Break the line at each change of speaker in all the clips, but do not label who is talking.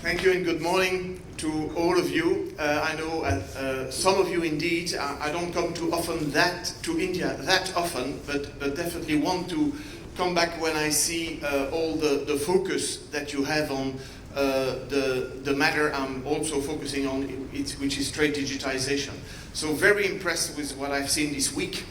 Thank you and good morning to all of you. I know some of you indeed, I don't come too often to India that often, but definitely want to come back when I see all the focus that you have on the matter I'm also focusing on, which is trade digitization. So very impressed with what I've seen this week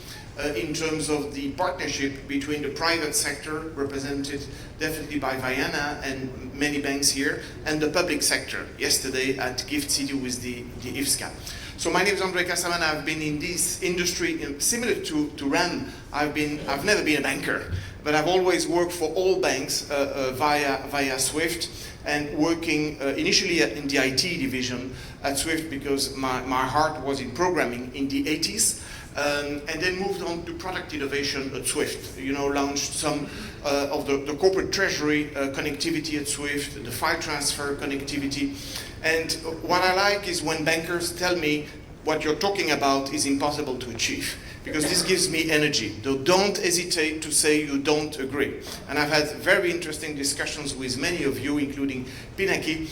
in terms of the partnership between the private sector, represented definitely by Vayana and many banks here, and the public sector, yesterday at Gift City with the IFSCA. So my name is Casterman. I've been in this industry, similar to Ram. I've never been a banker, but I've always worked for all banks via SWIFT, and working initially in the IT division at SWIFT because my heart was in programming in the 80s. And then moved on to product innovation at SWIFT. You know, launched some of the corporate treasury connectivity at SWIFT, the file transfer connectivity. And what I like is when bankers tell me what you're talking about is impossible to achieve, because this gives me energy. So don't hesitate to say you don't agree. And I've had very interesting discussions with many of you, including Pinaki,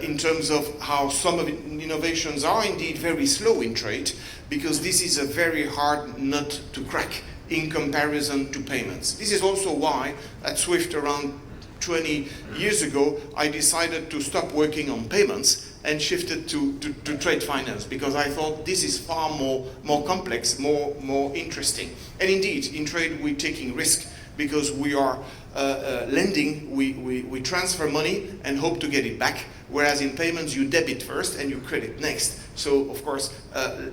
in terms of how some of the innovations are indeed very slow in trade, because this is a very hard nut to crack in comparison to payments. This is also why at SWIFT around 20 years ago, I decided to stop working on payments and shifted to trade finance, because I thought this is far more complex, more interesting. And indeed, in trade we're taking risk, because we are lending, we transfer money and hope to get it back, whereas in payments you debit first and you credit next. So of course,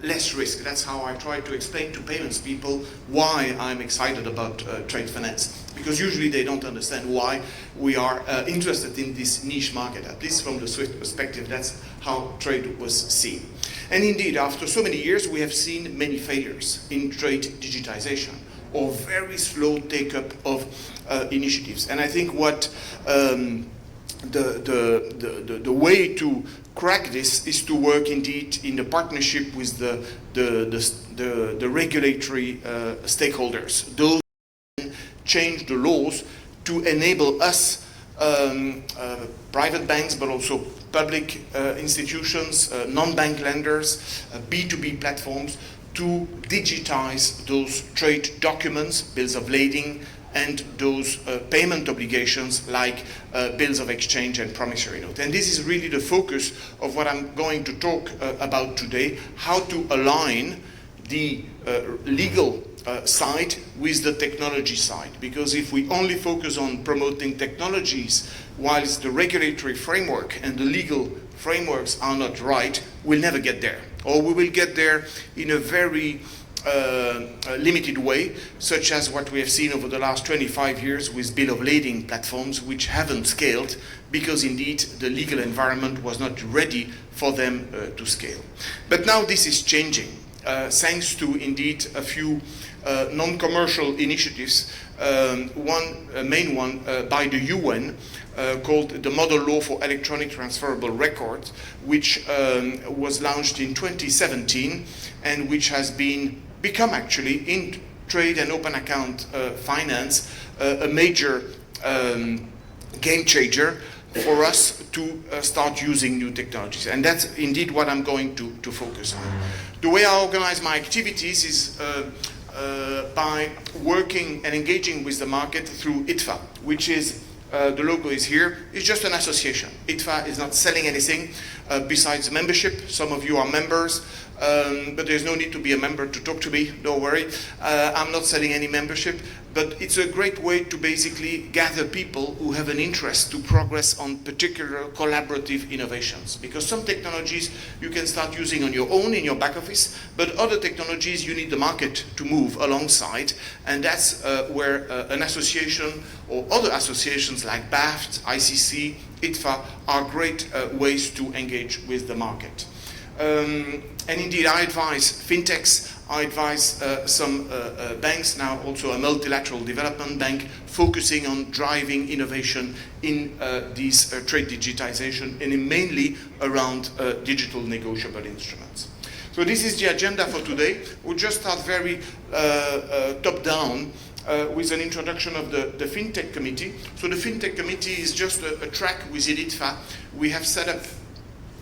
less risk. That's how I try to explain to payments people why I'm excited about trade finance, because usually they don't understand why we are interested in this niche market. At least from the SWIFT perspective, that's how trade was seen. And indeed, after so many years, we have seen many failures in trade digitization, or very slow take-up of initiatives. And I think what the way to crack this is to work indeed in the partnership with the regulatory stakeholders. Those change the laws to enable us, private banks, but also public institutions, non-bank lenders, B2B platforms, to digitize those trade documents, bills of lading, and those payment obligations like bills of exchange and promissory note. And this is really the focus of what I'm going to talk about today, how to align the legal side with the technology side. Because if we only focus on promoting technologies whilst the regulatory framework and the legal frameworks are not right, we'll never get there. Or we will get there in a very limited way, such as what we have seen over the last 25 years with bill of lading platforms, which haven't scaled because indeed the legal environment was not ready for them to scale. But now this is changing, thanks to indeed a few non-commercial initiatives, main one by the UN, called the Model Law for Electronic Transferable Records, which was launched in 2017 and which has become actually in trade and open account finance a major game changer for us to start using new technologies. And that's indeed what I'm going to focus on. The way I organize my activities is by working and engaging with the market through ITFA, which is the logo is here. It's just an association. ITFA is not selling anything besides membership. Some of you are members, but there's no need to be a member to talk to me, don't worry. I'm not selling any membership, but it's a great way to basically gather people who have an interest to progress on particular collaborative innovations. Because some technologies you can start using on your own in your back office, but other technologies you need the market to move alongside, and that's where an association or other associations like BAFT, ICC, ITFA are great ways to engage with the market. And indeed, I advise fintechs, I advise some banks, now also a multilateral development bank, focusing on driving innovation in this trade digitization, and mainly around digital negotiable instruments. So this is the agenda for today. We'll just start very top-down with an introduction of the Fintech Committee. So the Fintech Committee is just a track with ITFA. We have set up,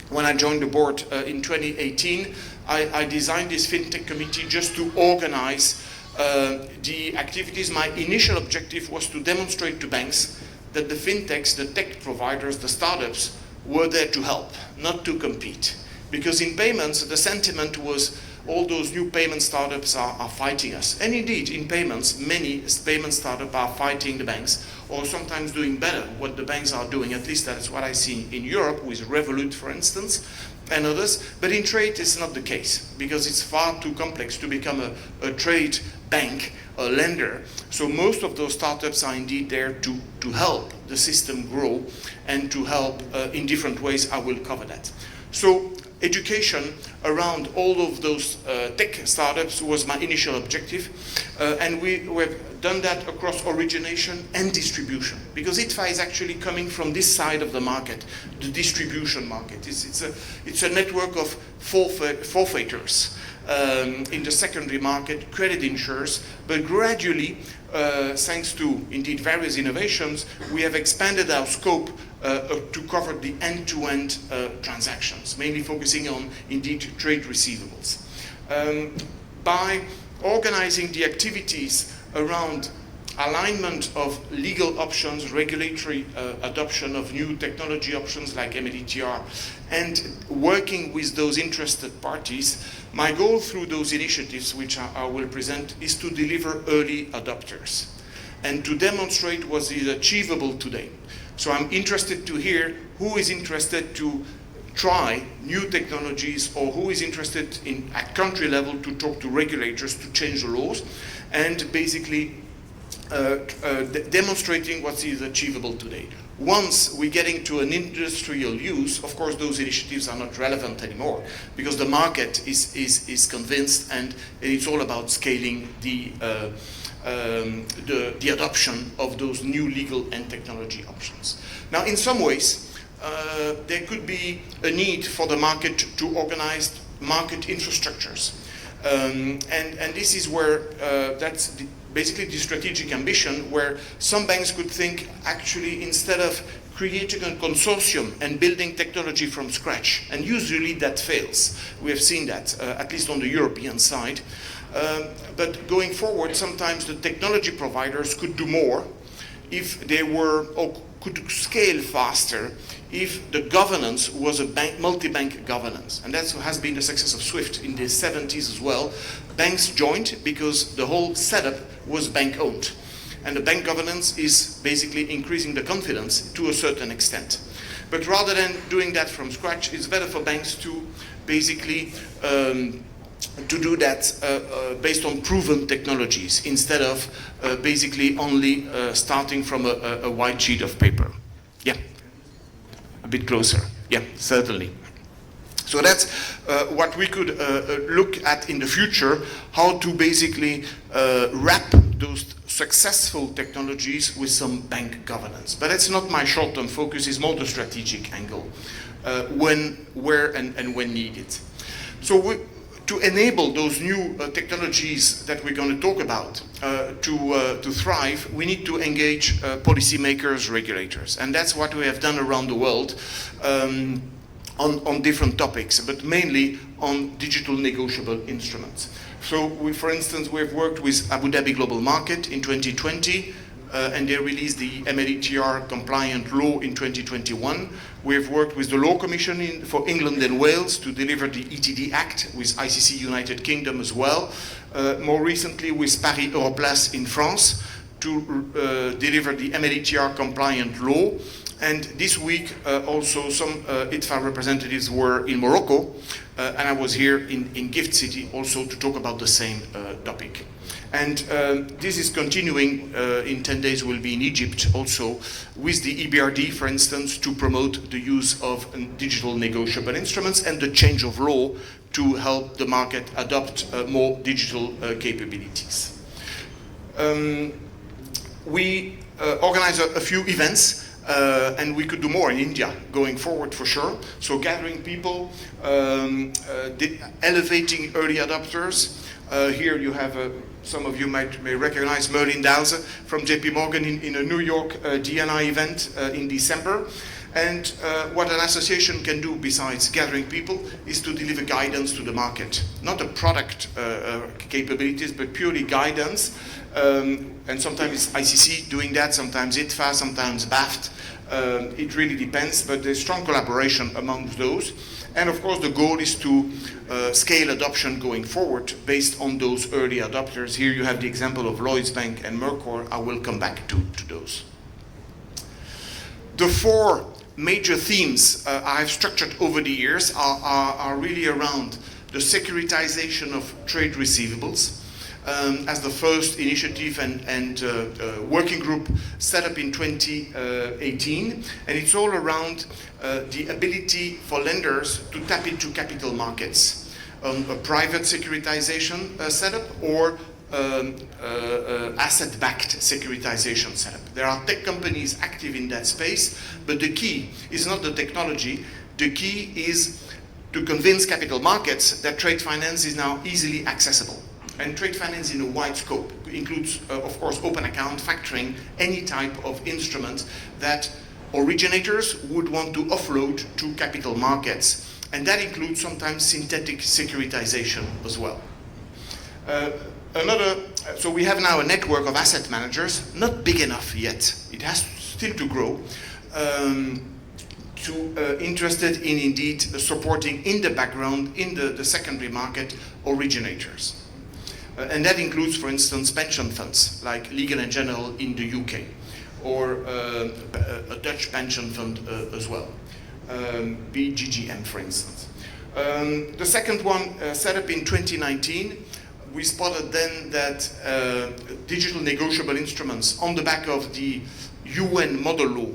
when I joined the board in 2018, I designed this Fintech Committee just to organize the activities. My initial objective was to demonstrate to banks that the fintechs, the tech providers, the startups were there to help, not to compete. Because in payments, the sentiment was all those new payment startups are fighting us. And indeed, in payments, many payment startups are fighting the banks, or sometimes doing better what the banks are doing. At least that's what I see in Europe with Revolut, for instance, and others. But in trade, it's not the case, because it's far too complex to become a trade bank, a lender. So most of those startups are indeed there to help the system grow and to help in different ways. I will cover that. So education around all of those tech startups was my initial objective, and we have done that across origination and distribution, because ITFA is actually coming from this side of the market, the distribution market. It's a network of forfeiters in the secondary market, credit insurers, but gradually, thanks to indeed various innovations, we have expanded our scope to cover the end-to-end transactions, mainly focusing on indeed trade receivables. By organizing the activities around alignment of legal options, regulatory adoption of new technology options like MLETR, and working with those interested parties, my goal through those initiatives, which I will present, is to deliver early adopters and to demonstrate what is achievable today. So I'm interested to hear who is interested to try new technologies, or who is interested in, at country level, to talk to regulators to change the laws, and basically demonstrating what is achievable today. Once we get into an industrial use, of course those initiatives are not relevant anymore, because the market is convinced, and it's all about scaling the adoption of those new legal and technology options. Now, in some ways, there could be a need for the market to organize market infrastructures. And this is where that's basically the strategic ambition, where some banks could think, actually, instead of creating a consortium and building technology from scratch, and usually that fails. We have seen that, at least on the European side. But going forward, sometimes the technology providers could do more if they were, or could scale faster, if the governance was a multi-bank governance. And that has been the success of SWIFT in the 70s as well. Banks joined because the whole setup was bank-owned. And the bank governance is basically increasing the confidence to a certain extent. But rather than doing that from scratch, it's better for banks to basically to do that based on proven technologies, instead of basically only starting from a white sheet of paper. Yeah, a bit closer. Yeah, certainly. So that's what we could look at in the future, how to basically wrap those successful technologies with some bank governance. But that's not my short-term focus, it's more the strategic angle, when, where, and when needed. So to enable those new technologies that we're going to talk about to thrive, we need to engage policymakers, regulators. And that's what we have done around the world on different topics, but mainly on digital negotiable instruments. So, for instance, we've worked with Abu Dhabi Global Market in 2020, and they released the MLETR compliant law in 2021. We've worked with the Law Commission for England and Wales to deliver the ETD Act, with ICC United Kingdom as well. More recently with Paris Europlace in France to deliver the MLETR compliant law. And this week also some ITFA representatives were in Morocco, and I was here in Gift City also to talk about the same topic. And this is continuing. In 10 days we'll be in Egypt also with the EBRD, for instance, to promote the use of digital negotiable instruments and the change of law to help the market adopt more digital capabilities. We organize a few events, and we could do more in India going forward for sure. So gathering people, elevating early adopters. Here you have some of you may recognize Merlin Dowser from JP Morgan in a New York DNI event in December. And what an association can do besides gathering people is to deliver guidance to the market. Not a product capabilities, but purely guidance. And sometimes it's ICC doing that, sometimes ITFA, sometimes BAFT. It really depends, but there's strong collaboration among those. And of course, the goal is to scale adoption going forward based on those early adopters. Here you have the example of Lloyds Bank and Mercor. I will come back to those. The four major themes I've structured over the years are really around the securitization of trade receivables as the first initiative and working group set up in 2018. And it's all around the ability for lenders to tap into capital markets, a private securitization setup or asset-backed securitization setup. There are tech companies active in that space, but the key is not the technology. The key is to convince capital markets that trade finance is now easily accessible. And trade finance in a wide scope includes, of course, open account, factoring, any type of instrument that originators would want to offload to capital markets. And that includes sometimes synthetic securitization as well. So we have now a network of asset managers, not big enough yet. It has still to grow, interested in indeed supporting in the background, in the secondary market, originators. And that includes, for instance, pension funds, like Legal & General in the UK, or a Dutch pension fund as well, BGGM, for instance. The second one, set up in 2019, we spotted then that digital negotiable instruments on the back of the UN model law,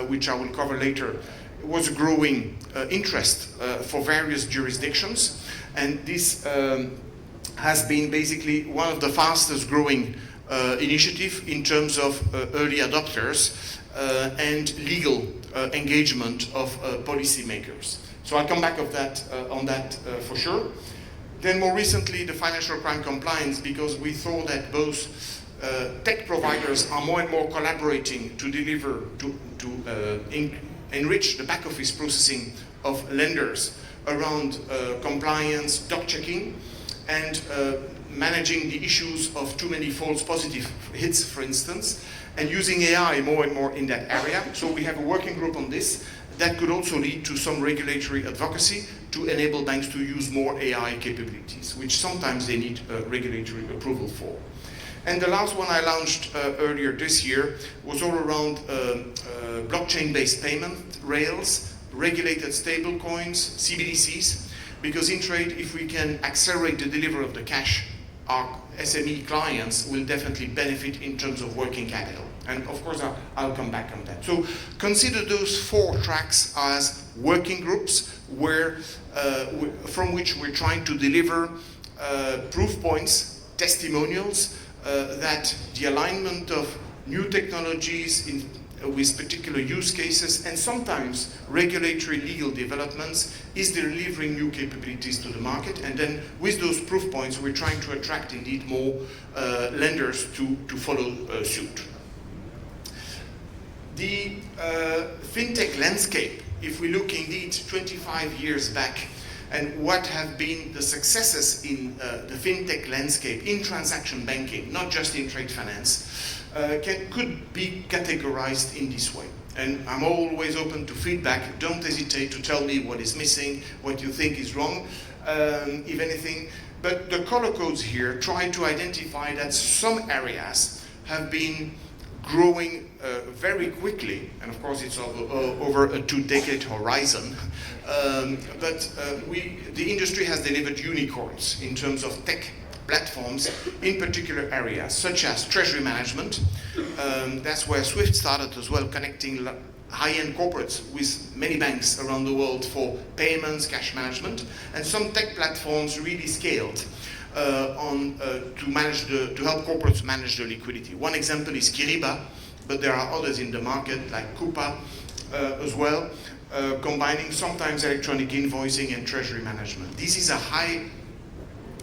which I will cover later, was a growing interest for various jurisdictions. And this has been basically one of the fastest growing initiative in terms of early adopters and legal engagement of policymakers. So I'll come back on that for sure. Then more recently, the financial crime compliance, because we thought that both tech providers are more and more collaborating to deliver, enrich the back office processing of lenders around compliance, doc checking, and managing the issues of too many false positive hits, for instance, and using AI more and more in that area. So we have a working group on this. That could also lead to some regulatory advocacy to enable banks to use more AI capabilities, which sometimes they need regulatory approval for. And the last one I launched earlier this year was all around blockchain-based payment rails, regulated stablecoins, CBDCs, because in trade, if we can accelerate the delivery of the cash, our SME clients will definitely benefit in terms of working capital. And of course, I'll come back on that. So consider those four tracks as working groups where, from which we're trying to deliver proof points, testimonials, that the alignment of new technologies with particular use cases and sometimes regulatory legal developments is delivering new capabilities to the market. And then with those proof points, we're trying to attract indeed more lenders to follow suit. The fintech landscape, if we look indeed 25 years back, and what have been the successes in the fintech landscape in transaction banking, not just in trade finance, could be categorized in this way. And I'm always open to feedback. Don't hesitate to tell me what is missing, what you think is wrong, if anything. But the color codes here try to identify that some areas have been growing very quickly, and of course it's over a 2-decade horizon, but the industry has delivered unicorns in terms of tech platforms in particular areas, such as treasury management. That's where SWIFT started as well, connecting high-end corporates with many banks around the world for payments, cash management, and some tech platforms really scaled to help corporates manage their liquidity. One example is Kiriba, but there are others in the market like Coupa as well, combining sometimes electronic invoicing and treasury management. This is a high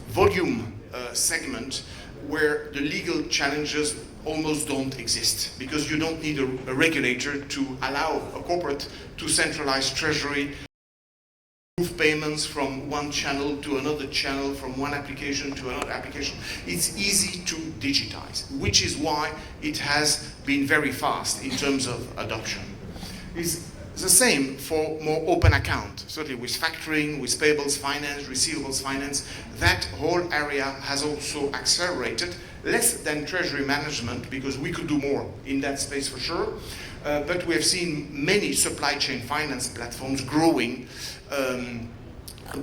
volume segment where the legal challenges almost don't exist, because you don't need a regulator to allow a corporate to centralize treasury, move payments from one channel to another channel, from one application to another application. It's easy to digitize, which is why it has been very fast in terms of adoption. It's the same for more open account, certainly with factoring, with payables finance, receivables finance. That whole area has also accelerated, less than treasury management, because we could do more in that space for sure. But we have seen many supply chain finance platforms growing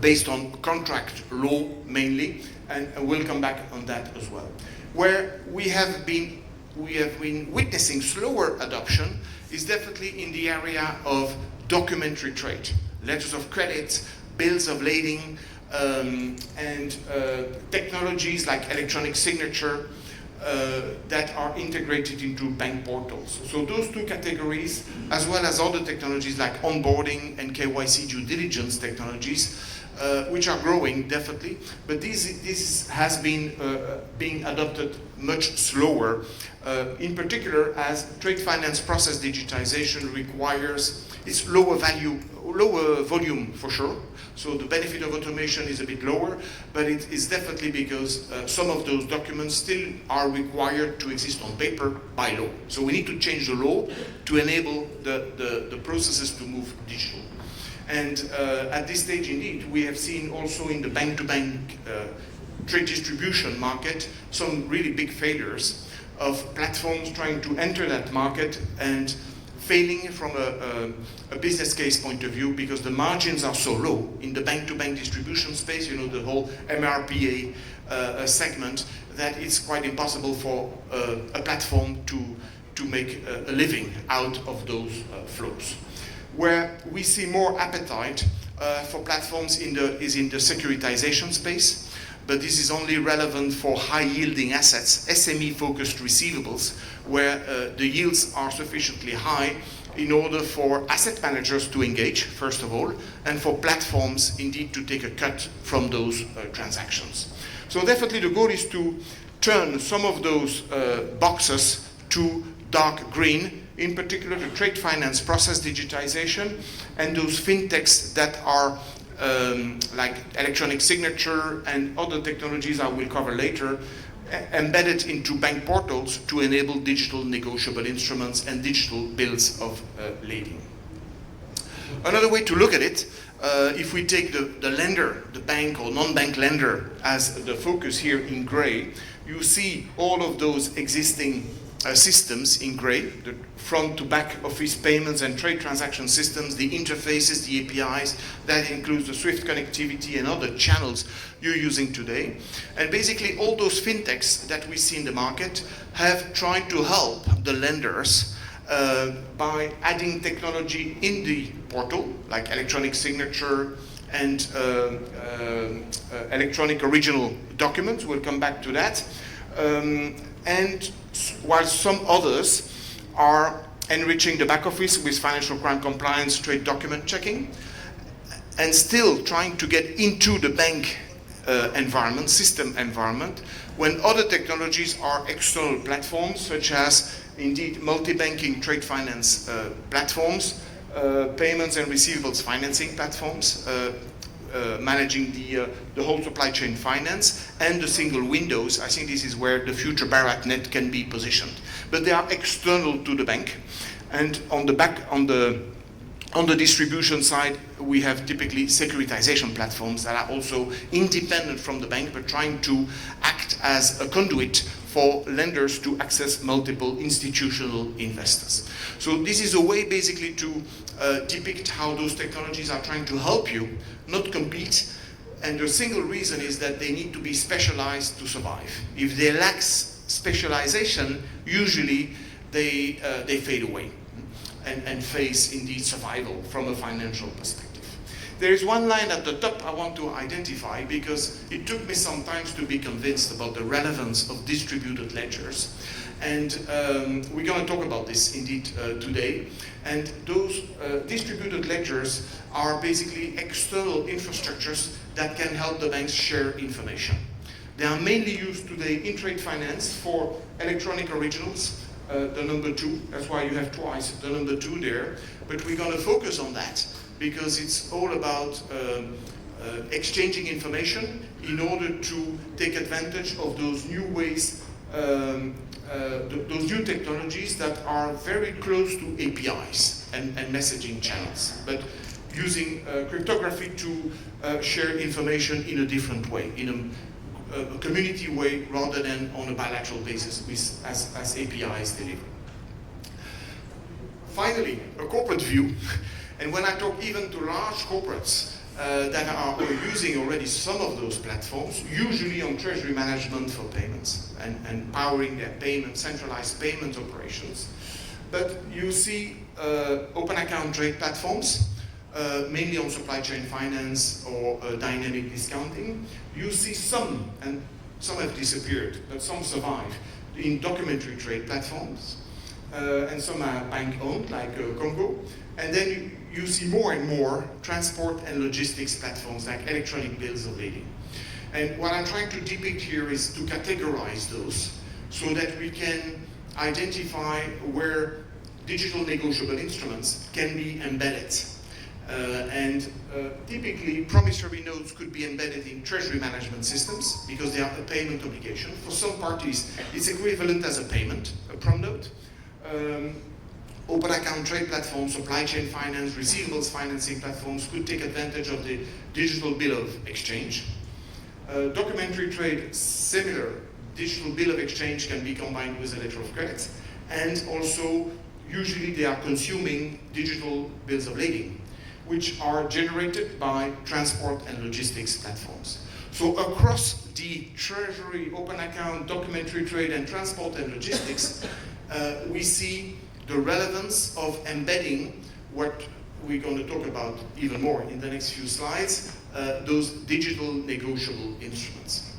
based on contract law mainly, and we'll come back on that as well. Where we have been witnessing slower adoption is definitely in the area of documentary trade, letters of credit, bills of lading, and technologies like electronic signature that are integrated into bank portals. So those two categories, as well as other technologies like onboarding and KYC due diligence technologies, which are growing definitely, but this has been being adopted much slower, in particular as trade finance process digitization requires, it's lower volume for sure. So the benefit of automation is a bit lower, but it is definitely because some of those documents still are required to exist on paper by law. So we need to change the law to enable the processes to move digital. And at this stage, indeed, we have seen also in the bank-to-bank trade distribution market some really big failures of platforms trying to enter that market and failing from a business case point of view, because the margins are so low in the bank-to-bank distribution space, you know, the whole MRPA segment, that it's quite impossible for a platform to make a living out of those flows. Where we see more appetite for platforms is in the securitization space, but this is only relevant for high-yielding assets, SME-focused receivables, where the yields are sufficiently high in order for asset managers to engage, first of all, and for platforms indeed to take a cut from those transactions. So definitely the goal is to turn some of those boxes to dark green, in particular the trade finance process digitization and those fintechs that are like electronic signature and other technologies I will cover later, embedded into bank portals to enable digital negotiable instruments and digital bills of lading. Another way to look at it, if we take the lender, the bank or non-bank lender as the focus here in gray, you see all of those existing systems in gray, the front to back office payments and trade transaction systems, the interfaces, the APIs, that includes the SWIFT connectivity and other channels you're using today. And basically all those fintechs that we see in the market have tried to help the lenders by adding technology in the portal, like electronic signature and electronic original documents. We'll come back to that. And while some others are enriching the back office with financial crime compliance, trade document checking, and still trying to get into the bank environment, system environment, when other technologies are external platforms, such as indeed multi-banking trade finance platforms, payments and receivables financing platforms, managing the whole supply chain finance, and the single windows. I think this is where the future BharatNet can be positioned. But they are external to the bank, and on the distribution side, we have typically securitization platforms that are also independent from the bank, but trying to act as a conduit for lenders to access multiple institutional investors. So this is a way basically to depict how those technologies are trying to help you, not compete. And the single reason is that they need to be specialized to survive. If they lack specialization, usually they fade away and face indeed survival from a financial perspective. There is one line at the top I want to identify, because it took me some time to be convinced about the relevance of distributed ledgers. And we're going to talk about this indeed today. And those distributed ledgers are basically external infrastructures that can help the banks share information. They are mainly used today in trade finance for electronic originals, the number 2. That's why you have twice the number 2 there. But we're going to focus on that because it's all about exchanging information in order to take advantage of those new ways, those new technologies that are very close to APIs and messaging channels, but using cryptography to share information in a different way, in a community way rather than on a bilateral basis as APIs deliver. Finally, a corporate view, and when I talk even to large corporates that are using already some of those platforms, usually on treasury management for payments and powering their centralized payment operations. But you see open account trade platforms, mainly on supply chain finance or dynamic discounting. You see some, and some have disappeared, but some survive, in documentary trade platforms. And some are bank-owned, like Congo. And then you see more and more transport and logistics platforms, like electronic bills of lading. And what I'm trying to depict here is to categorize those so that we can identify where digital negotiable instruments can be embedded. Typically, promissory notes could be embedded in treasury management systems because they are a payment obligation. For some parties, it's equivalent as a payment, a prom note. Open account trade platforms, supply chain finance, receivables financing platforms could take advantage of the digital bill of exchange. Documentary trade, similar. Digital bill of exchange can be combined with a letter of credit. And also, usually they are consuming digital bills of lading, which are generated by transport and logistics platforms. So across the treasury, open account, documentary trade, and transport and logistics, we see the relevance of embedding what we're going to talk about even more in the next few slides, those digital negotiable instruments.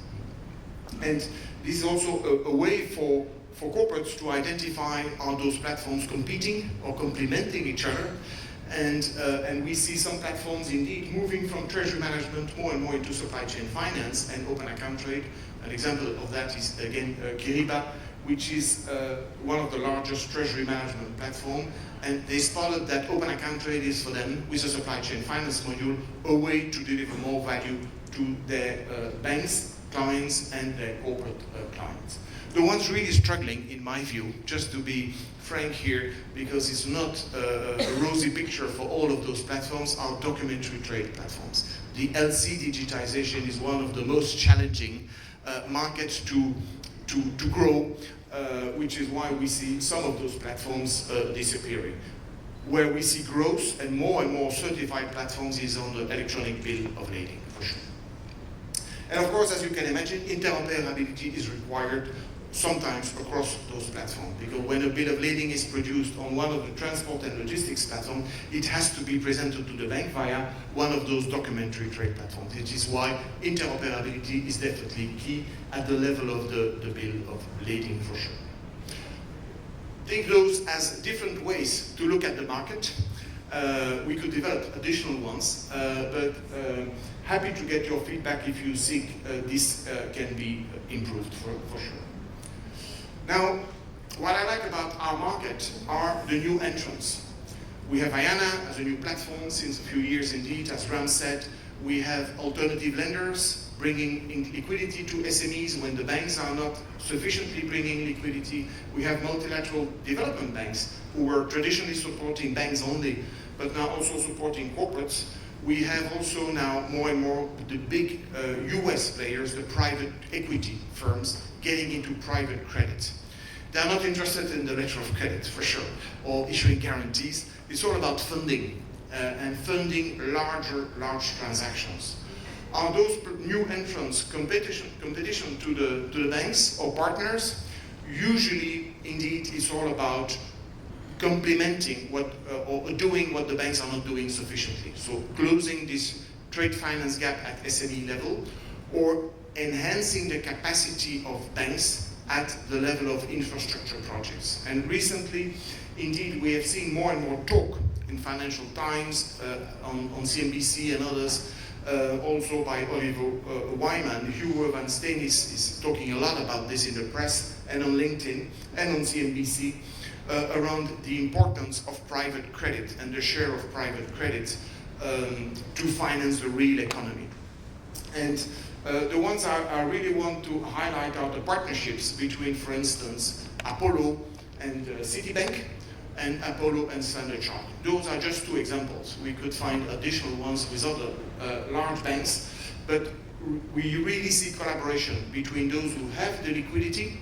And this is also a way for corporates to identify are those platforms competing or complementing each other. And we see some platforms indeed moving from treasury management more and more into supply chain finance and open account trade. An example of that is, again, Kiriba, which is one of the largest treasury management platform. And they spotted that open account trade is for them, with a supply chain finance module, a way to deliver more value to their banks, clients, and their corporate clients. The ones really struggling, in my view, just to be frank here, because it's not a rosy picture for all of those platforms, are documentary trade platforms. The LC digitization is one of the most challenging markets to grow, which is why we see some of those platforms disappearing. Where we see growth and more certified platforms is on the electronic bill of lading, for sure. And of course, as you can imagine, interoperability is required sometimes across those platforms, because when a bill of lading is produced on one of the transport and logistics platforms, it has to be presented to the bank via one of those documentary trade platforms, which is why interoperability is definitely key at the level of the bill of lading, for sure. Take those as different ways to look at the market. We could develop additional ones, but happy to get your feedback if you think this can be improved, for sure. Now, what I like about our market are the new entrants. We have Vayana as a new platform since a few years indeed. As Ram said, we have alternative lenders bringing in liquidity to SMEs when the banks are not sufficiently bringing liquidity. We have multilateral development banks who were traditionally supporting banks only, but now also supporting corporates. We have also now more and more the big US players, the private equity firms, getting into private credit. They are not interested in the letter of credit, for sure, or issuing guarantees. It's all about funding, and funding large transactions. Are those new entrants competition to the banks or partners? Usually, indeed, it's all about complementing what or doing what the banks are not doing sufficiently. So closing this trade finance gap at SME level, or enhancing the capacity of banks at the level of infrastructure projects. And recently, indeed, we have seen more and more talk in Financial Times, on CNBC and others, also by Oliver Wyman. Hugh Van Steen is talking a lot about this in the press and on LinkedIn and on CNBC around the importance of private credit and the share of private credit to finance the real economy. And the ones I really want to highlight are the partnerships between, for instance, Apollo and Citibank, and Apollo and Standard Chartered. Those are just two examples. We could find additional ones with other large banks, but we really see collaboration between those who have the liquidity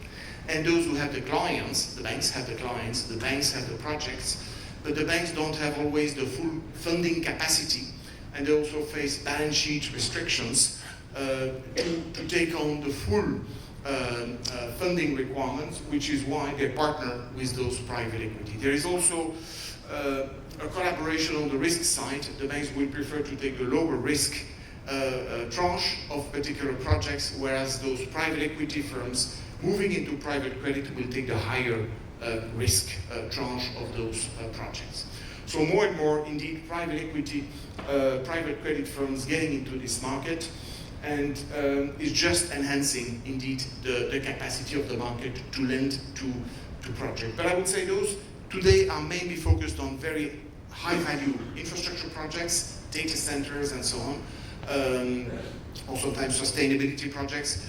and those who have the clients. The banks have the clients, the banks have the projects, but the banks don't have always the full funding capacity, and they also face balance sheet restrictions to take on the full funding requirements, which is why they partner with those private equity. There is also a collaboration on the risk side. The banks will prefer to take the lower risk tranche of particular projects, whereas those private equity firms moving into private credit will take the higher risk tranche of those projects. So more and more, indeed, private equity, private credit firms getting into this market, and is just enhancing, indeed, the capacity of the market to lend to projects. But I would say those today are mainly focused on very high-value infrastructure projects, data centers, and so on, or sometimes sustainability projects,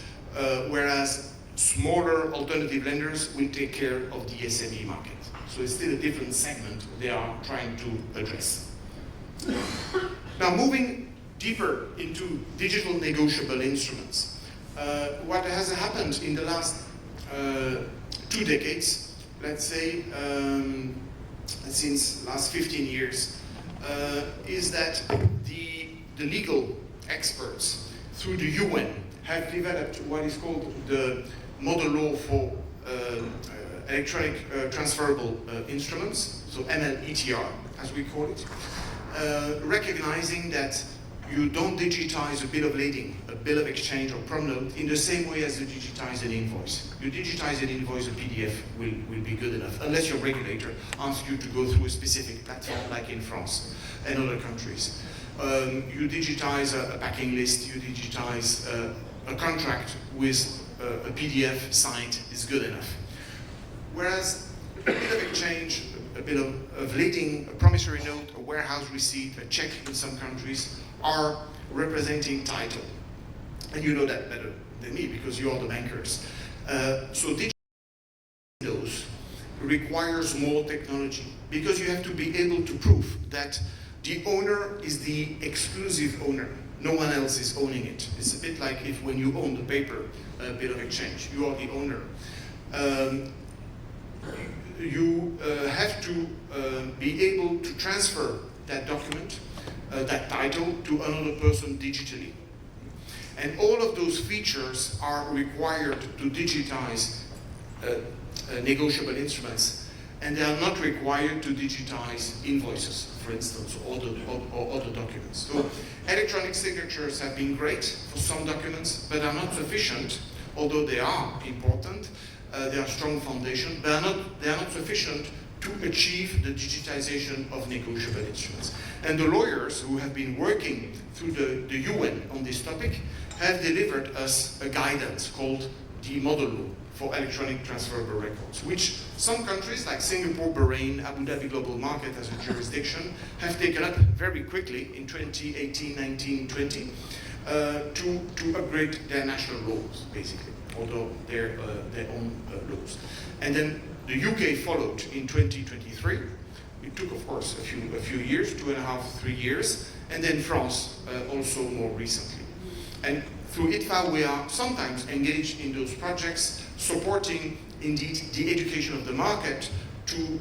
whereas smaller alternative lenders will take care of the SME market. So it's still a different segment they are trying to address. Now, moving deeper into digital negotiable instruments. What has happened in the last 2 decades, let's say, since last 15 years, is that the legal experts through the UN have developed what is called the model law for electronic transferable instruments, so MLETR, as we call it, recognizing that you don't digitize a bill of lading, a bill of exchange or prom note in the same way as you digitize an invoice. You digitize an invoice, a PDF will be good enough, unless your regulator asks you to go through a specific platform like in France and other countries. You digitize a packing list, you digitize a contract with a PDF signed is good enough. Whereas a bit of exchange, a bit of lading, a promissory note, a warehouse receipt, a check in some countries are representing title. And you know that better than me because you are the bankers. So digitizing those requires more technology because you have to be able to prove that the owner is the exclusive owner. No one else is owning it. It's a bit like if when you own the paper, a bit of exchange, you are the owner. You have to be able to transfer that document, that title, to another person digitally. And all of those features are required to digitize negotiable instruments, and they are not required to digitize invoices, for instance, or other documents. So electronic signatures have been great for some documents, but are not sufficient, although they are important. They are a strong foundation, but they are not sufficient to achieve the digitization of negotiable instruments. And the lawyers who have been working through the UN on this topic have delivered us a guidance called the Model Law for Electronic Transferable Records, which some countries like Singapore, Bahrain, Abu Dhabi Global Market as a jurisdiction have taken up very quickly in 2018, 19, 20 to upgrade their national laws, basically, although their own laws. And then the UK followed in 2023. It took, of course, a few years, 2.5, 3 years, and then France also more recently. And through ITFA, we are sometimes engaged in those projects, supporting, indeed, the education of the market to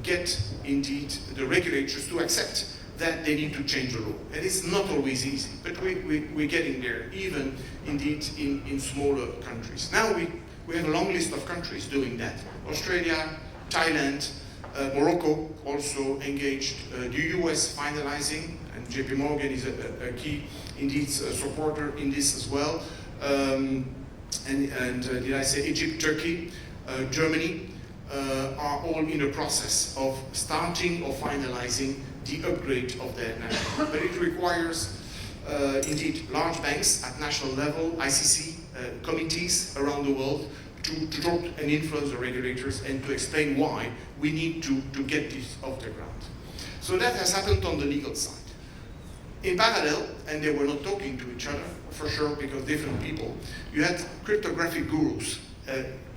get, indeed, the regulators to accept that they need to change the law. And it's not always easy, but we're getting there, even, indeed, in smaller countries. Now we have a long list of countries doing that. Australia, Thailand, Morocco also engaged, the US finalizing, and JP Morgan is a key, indeed, supporter in this as well. And did I say Egypt, Turkey, Germany are all in the process of starting or finalizing the upgrade of their national. But it requires indeed, large banks at national level, ICC, committees around the world, to talk and influence the regulators and to explain why we need to get this off the ground. So that has happened on the legal side. In parallel, and they were not talking to each other, for sure, because different people, you had cryptographic gurus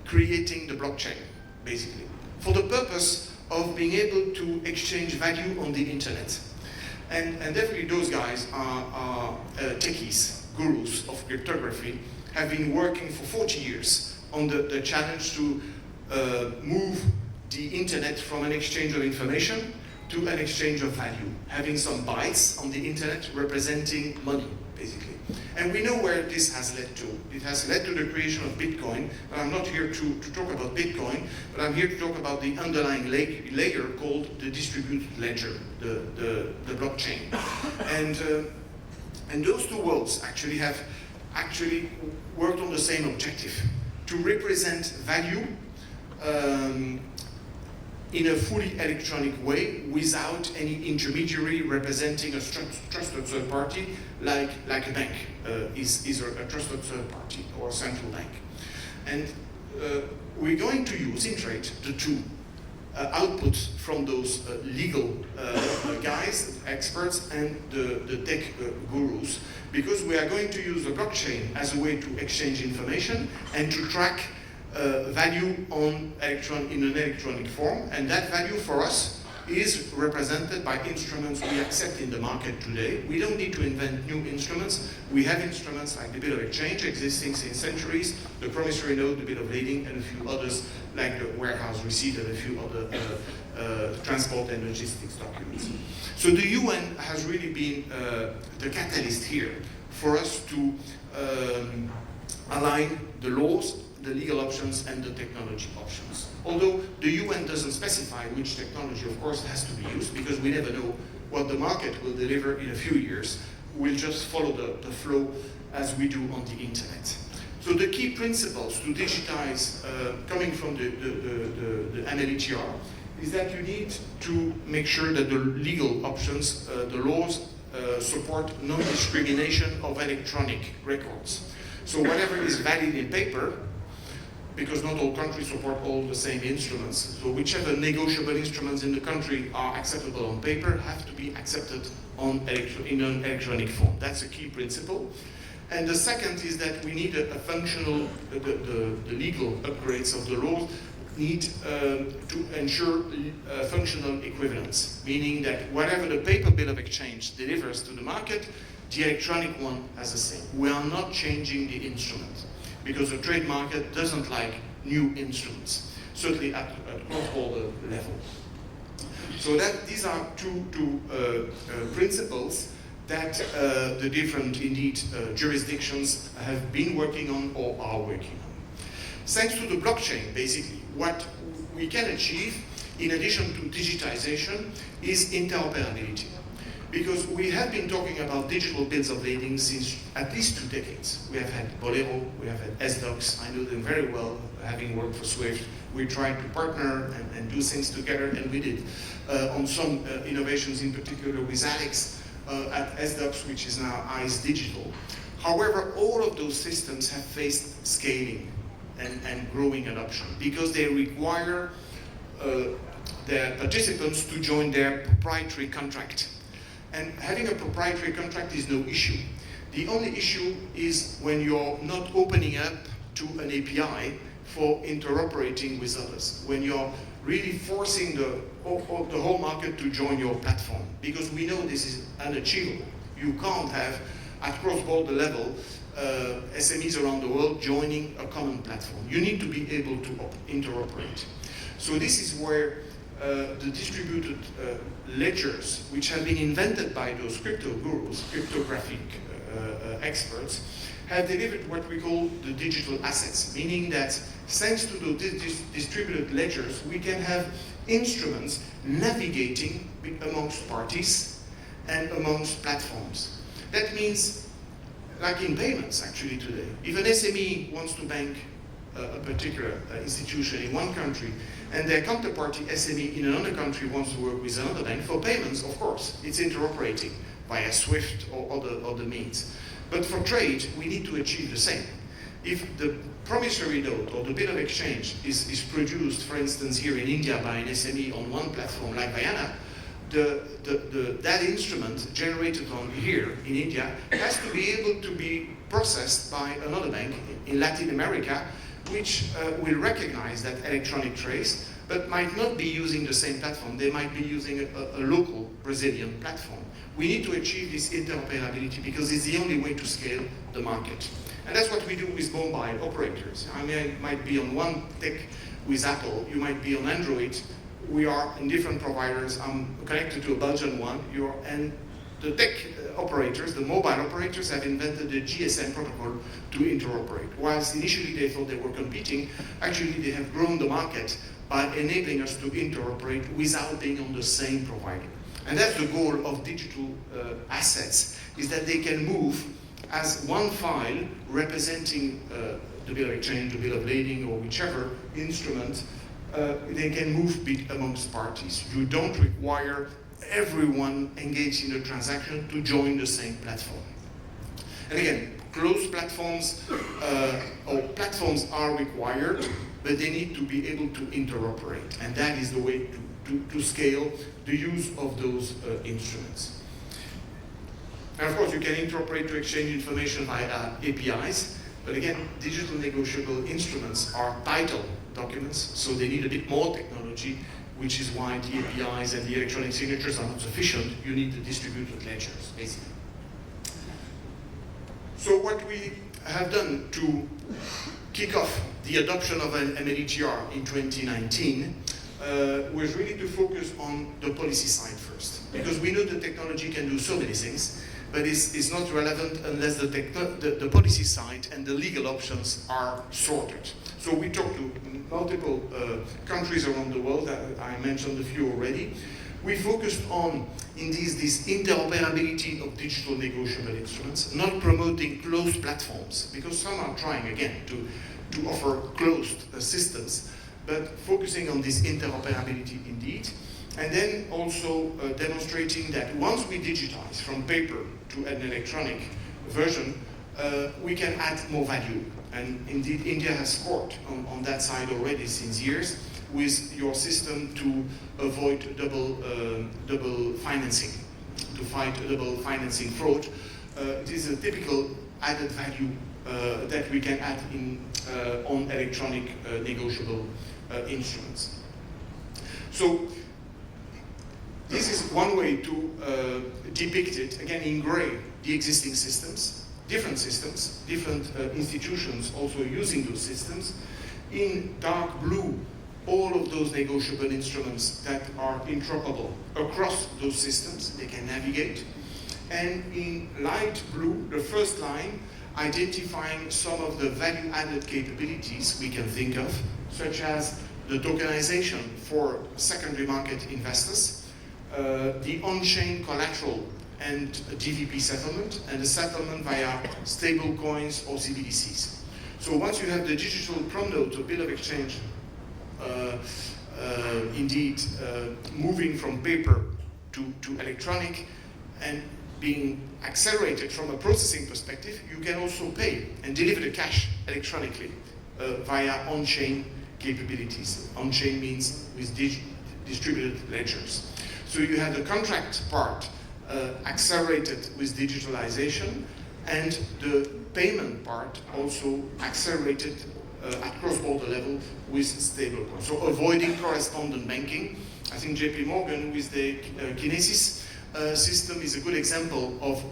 creating the blockchain, basically, for the purpose of being able to exchange value on the internet. And definitely those guys are techies, gurus of cryptography, have been working for 40 years on the challenge to move the internet from an exchange of information to an exchange of value, having some bytes on the internet representing money, basically. And we know where this has led to. It has led to the creation of Bitcoin, but I'm not here to talk about Bitcoin, but I'm here to talk about the underlying layer called the distributed ledger, the blockchain. And those two worlds actually have worked on the same objective, to represent value in a fully electronic way without any intermediary representing a trusted third party like a bank is a trusted third party or a central bank. And we're going to use in trade the two outputs from those legal guys, experts, and the tech gurus, because we are going to use the blockchain as a way to exchange information and to track value in an electronic form, and that value for us is represented by instruments we accept in the market today. We don't need to invent new instruments. We have instruments like the bill of exchange existing since centuries, the promissory note, the bill of lading, and a few others like the warehouse receipt and a few other transport and logistics documents. So the UN has really been the catalyst here for us to align the laws, the legal options, and the technology options. Although the UN doesn't specify which technology, of course, has to be used, because we never know what the market will deliver in a few years. We'll just follow the flow as we do on the internet. So the key principles to digitize, coming from the MLETR, is that you need to make sure that the legal options, the laws, support non-discrimination of electronic records. So whatever is valid in paper, because not all countries support all the same instruments. So whichever negotiable instruments in the country are acceptable on paper have to be accepted in an electronic form. That's a key principle. And the second is that we need a functional, the legal upgrades of the laws need to ensure functional equivalence, meaning that whatever the paper bill of exchange delivers to the market, the electronic one has the same. We are not changing the instrument, because the trade market doesn't like new instruments, certainly at cross-border level. So these are two principles that the different, indeed, jurisdictions have been working on or are working on. Thanks to the blockchain, basically, what we can achieve, in addition to digitization, is interoperability. Because we have been talking about digital bills of lading since at least 2 decades. We have had Bolero, we have had SDocs. I know them very well, having worked for SWIFT. We tried to partner and do things together, and we did. On some innovations, in particular with Alex at SDocs, which is now ICE Digital. However, all of those systems have faced scaling and growing adoption, because they require their participants to join their proprietary contract. And having a proprietary contract is no issue. The only issue is when you're not opening up to an API for interoperating with others, when you're really forcing the whole market to join your platform, because we know this is unachievable. You can't have, at cross-border level, SMEs around the world joining a common platform. You need to be able to interoperate. So this is where the distributed ledgers, which have been invented by those crypto gurus, cryptographic experts, have delivered what we call the digital assets, meaning that thanks to those distributed ledgers, we can have instruments navigating amongst parties and amongst platforms. That means, like in payments actually today, if an SME wants to bank a particular institution in one country, and their counterparty SME in another country wants to work with another bank for payments, of course, it's interoperating. via SWIFT or other means. But for trade, we need to achieve the same. If the promissory note or the bill of exchange is produced, for instance, here in India by an SME on one platform like Vayana, that instrument generated on here in India has to be able to be processed by another bank in Latin America, which will recognize that electronic trace, but might not be using the same platform. They might be using a local Brazilian platform. We need to achieve this interoperability because it's the only way to scale the market. And that's what we do with mobile operators. I mean, I might be on one tech with Apple, you might be on Android. We are in different providers. I'm connected to a Belgian one, and the tech operators, the mobile operators, have invented the GSM protocol to interoperate. Whilst initially they thought they were competing, actually they have grown the market by enabling us to interoperate without being on the same provider. And that's the goal of digital assets, is that they can move as one file representing the bill of exchange, the bill of lading, or whichever instrument. They can move amongst parties. You don't require everyone engaged in the transaction to join the same platform. And again, closed platforms or platforms are required, but they need to be able to interoperate. And that is the way to scale the use of those instruments. And of course, you can interoperate to exchange information via APIs, but again, digital negotiable instruments are title documents, so they need a bit more technology, which is why the APIs and the electronic signatures are not sufficient. You need the distributed ledgers, basically. So what we have done to kick off the adoption of an MLETR in 2019 was really to focus on the policy side first, because we know the technology can do so many things, but it's not relevant unless the policy side and the legal options are sorted. So we talked to multiple countries around the world. I mentioned a few already. We focused on, indeed, this interoperability of digital negotiable instruments, not promoting closed platforms, because some are trying, again, to offer closed systems, but focusing on this interoperability indeed. And then also demonstrating that once we digitize from paper to an electronic version, we can add more value. And indeed, India has scored on that side already since years with your system to avoid double financing, to fight double financing fraud. It is a typical added value that we can add on electronic negotiable instruments. So this is one way to depict it, again in gray, the existing systems, different institutions also using those systems. In dark blue, all of those negotiable instruments that are interoperable across those systems, they can navigate. And in light blue, the first line, identifying some of the value-added capabilities we can think of, such as the tokenization for secondary market investors, the on-chain collateral and GVP settlement, and the settlement via stable coins or CBDCs. So once you have the digital prom note or bill of exchange, indeed moving from paper to electronic and being accelerated from a processing perspective, you can also pay and deliver the cash electronically via on-chain capabilities. On-chain means with distributed ledgers. So you have the contract part accelerated with digitalization, and the payment part also accelerated at cross-border level with stablecoins. So avoiding correspondent banking. I think JP Morgan with the Kinesis system is a good example of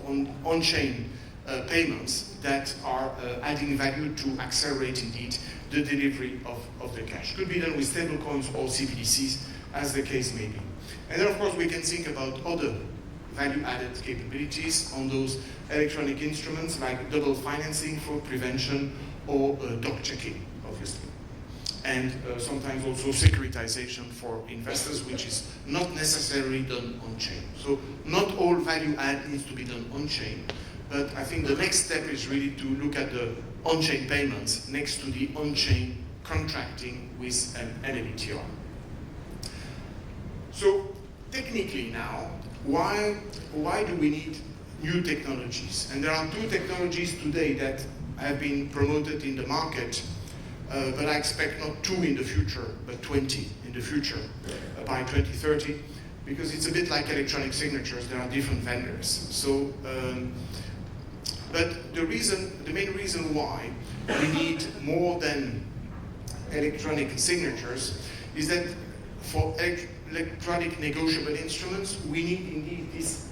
on-chain payments that are adding value to accelerate indeed the delivery of the cash. Could be done with stablecoins or CBDCs, as the case may be. And then of course we can think about other value-added capabilities on those electronic instruments like double financing, fraud prevention, or doc checking, obviously. And sometimes also securitization for investors, which is not necessarily done on-chain. So not all value-add needs to be done on-chain, but I think the next step is really to look at the on-chain payments next to the on-chain contracting with an MLETR. So technically now, why do we need new technologies? And there are two technologies today that have been promoted in the market, but I expect not 2 in the future, but 20 in the future by 2030, because it's a bit like electronic signatures. There are different vendors. So, but the main reason why we need more than electronic signatures is that for electronic negotiable instruments, we need indeed this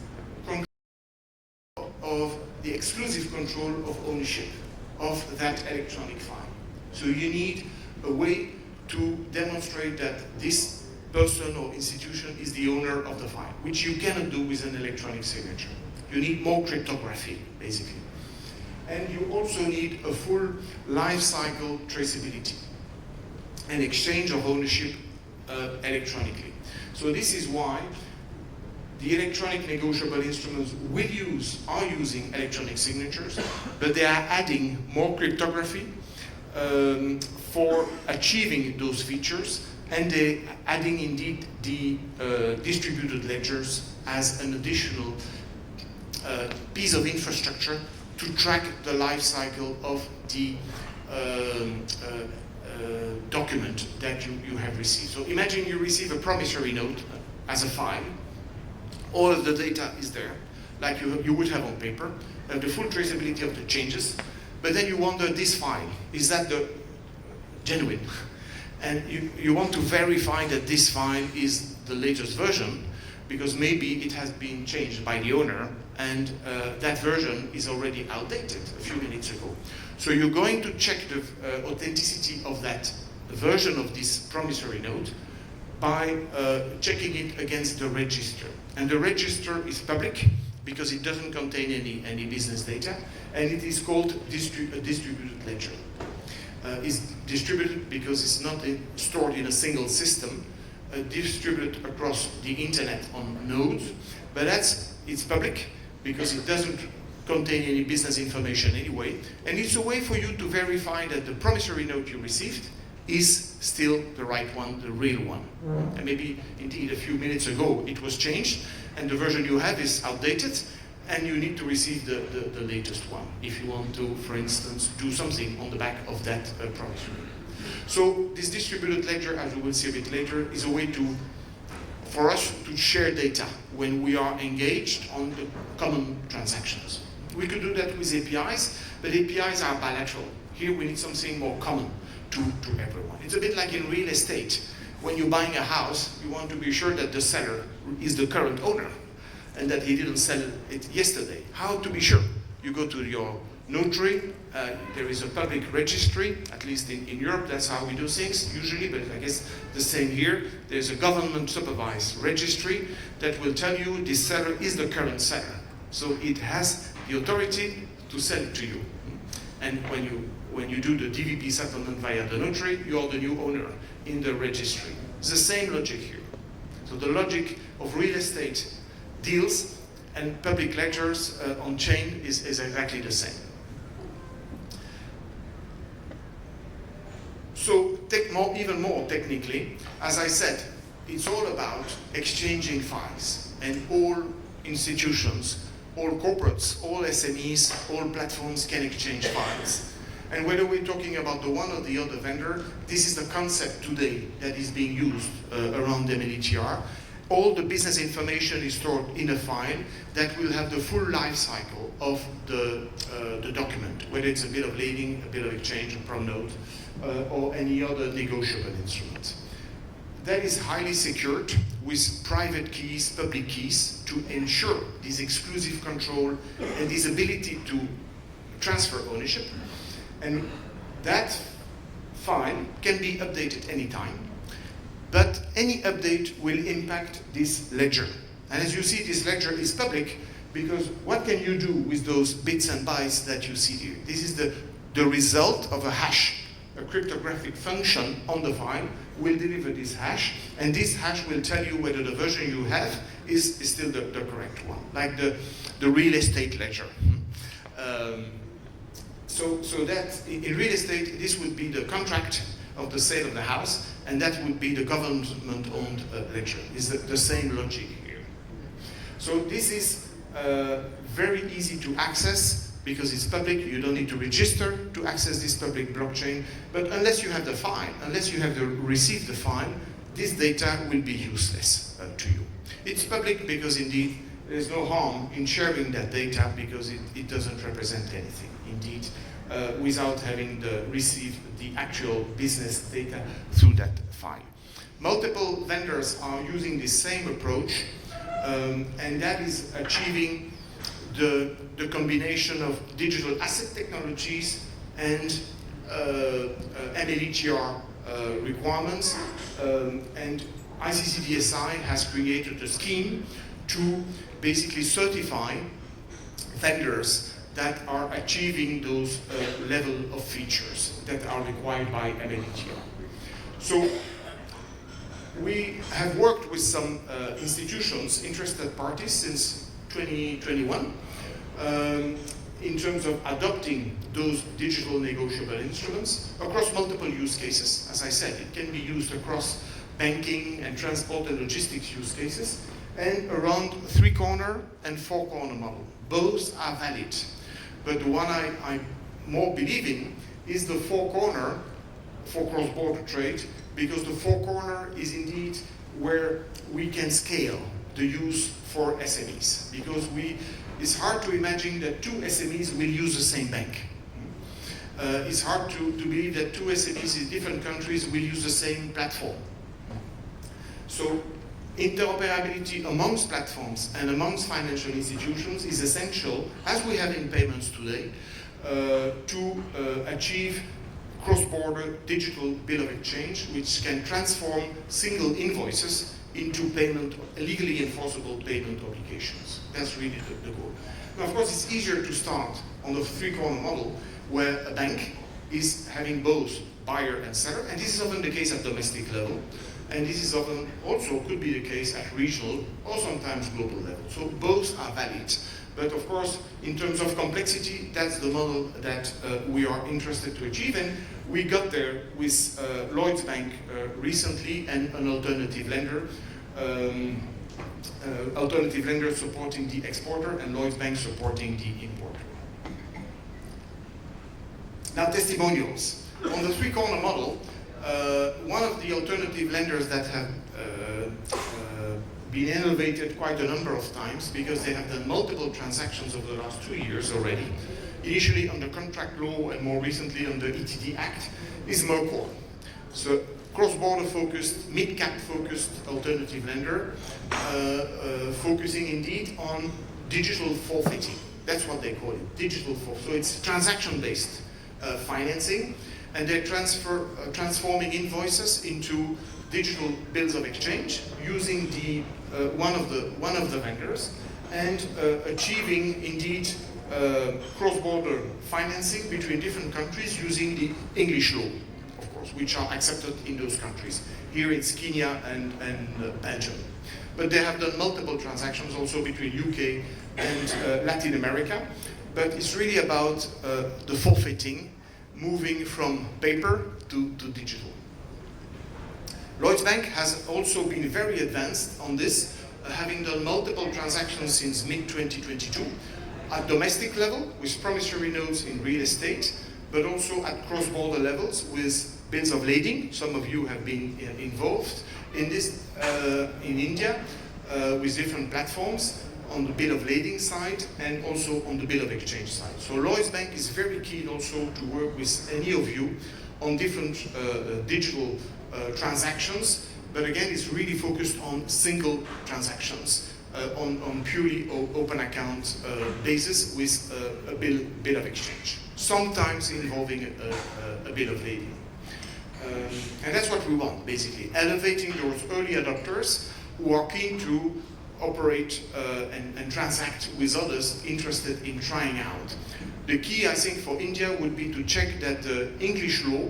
control of the exclusive control of ownership of that electronic file. So you need a way to demonstrate that this person or institution is the owner of the file, which you cannot do with an electronic signature. You need more cryptography, basically. And you also need a full life cycle traceability and exchange of ownership electronically. So this is why the electronic negotiable instruments are using electronic signatures, but they are adding more cryptography for achieving those features, and they're adding indeed the distributed ledgers as an additional piece of infrastructure to track the life cycle of the document that you have received. So imagine you receive a promissory note as a file. All of the data is there, like you would have on paper, the full traceability of the changes, but then you wonder, this file, is that the genuine? And you want to verify that this file is the latest version, because maybe it has been changed by the owner, and that version is already outdated a few minutes ago. So you're going to check the authenticity of that version of this promissory note by checking it against the register. And the register is public because it doesn't contain any business data, and it is called a distributed ledger. It's distributed because it's not stored in a single system, distributed across the internet on nodes, but it's public because it doesn't contain any business information anyway, and it's a way for you to verify that the promissory note you received is still the right one, the real one. And maybe indeed a few minutes ago it was changed, and the version you have is outdated, and you need to receive the latest one if you want to, for instance, do something on the back of that promissory. So this distributed ledger, as we will see a bit later, is a way for us to share data when we are engaged on the common transactions. We could do that with APIs, but APIs are bilateral. Here we need something more common to everyone. It's a bit like in real estate. When you're buying a house, you want to be sure that the seller is the current owner and that he didn't sell it yesterday. How to be sure? You go to your notary, there is a public registry, at least in Europe, that's how we do things usually, but I guess the same here. There's a government supervised registry that will tell you this seller is the current seller. So it has the authority to sell it to you. And when you do the DVP settlement via the notary, you're the new owner in the registry. It's the same logic here. So the logic of real estate deals and public ledgers on chain is exactly the same. So even more technically, as I said, it's all about exchanging files, and all institutions, all corporates, all SMEs, all platforms can exchange files. And whether we're talking about the one or the other vendor, this is the concept today that is being used around MLETR. All the business information is stored in a file that will have the full life cycle of the document, whether it's a bit of lading, a bit of exchange, a prom note, or any other negotiable instrument. That is highly secured with private keys, public keys, to ensure this exclusive control and this ability to transfer ownership. And that file can be updated anytime, but any update will impact this ledger. And as you see, this ledger is public because what can you do with those bits and bytes that you see here? This is the result of a hash. A cryptographic function on the file will deliver this hash, and this hash will tell you whether the version you have is still the correct one, like the real estate ledger. So that in real estate, this would be the contract of the sale of the house, and that would be the government-owned ledger. It's the same logic here. So this is very easy to access because it's public. You don't need to register to access this public blockchain. But unless you have the file, unless you have received the file, this data will be useless to you. It's public because indeed there's no harm in sharing that data because it doesn't represent anything. Indeed, without having received the actual business data through that file. Multiple vendors are using the same approach, and that is achieving the combination of digital asset technologies and MLETR requirements, and ICCDSI has created a scheme to basically certify vendors that are achieving those level of features that are required by MLETR. So we have worked with some institutions, interested parties, since 2021 in terms of adopting those digital negotiable instruments across multiple use cases. As I said, it can be used across banking and transport and logistics use cases, and around 3-corner and 4-corner model. Both are valid. But the one I more believe in is the 4-corner for cross-border trade, because the 4-corner is indeed where we can scale the use for SMEs. Because it's hard to imagine that 2 SMEs will use the same bank. It's hard to believe that 2 SMEs in different countries will use the same platform. So interoperability amongst platforms and amongst financial institutions is essential, as we have in payments today, to achieve cross-border digital bill of exchange, which can transform single invoices into legally enforceable payment obligations. That's really the goal. Now, of course, it's easier to start on the 3-corner model, where a bank is having both buyer and seller, and this is often the case at domestic level. And this is often also could be the case at regional or sometimes global level. So both are valid. But of course, in terms of complexity, that's the model that we are interested to achieve. And we got there with Lloyds Bank recently and an alternative lender. Alternative lender supporting the exporter and Lloyds Bank supporting the importer. Now, testimonials. On the 3-corner model, one of the alternative lenders that have been innovated quite a number of times, because they have done multiple transactions over the last 2 years already, initially under contract law and more recently under ETD Act, is Mercor. So cross-border focused, mid-cap focused alternative lender, focusing indeed on digital forfaiting. That's what they call it, digital forfeiting. So it's transaction-based financing, and they're transforming invoices into digital bills of exchange using the one of the vendors, and achieving indeed cross-border financing between different countries using the English law, of course, which are accepted in those countries. Here it's Kenya and Belgium. But they have done multiple transactions also between UK and Latin America. But it's really about the forfeiting, moving from paper to digital. Lloyds Bank has also been very advanced on this, having done multiple transactions since mid-2022 at domestic level with promissory notes in real estate, but also at cross-border levels with bills of lading. Some of you have been involved in this in India with different platforms on the bill of lading side and also on the bill of exchange side. So Lloyds Bank is very keen also to work with any of you on different digital transactions, but again, it's really focused on single transactions, on purely open account basis with a bill of exchange, sometimes involving a bill of lading. And that's what we want, basically, elevating those early adopters who are keen to operate and transact with others interested in trying out. The key, I think, for India would be to check that the English law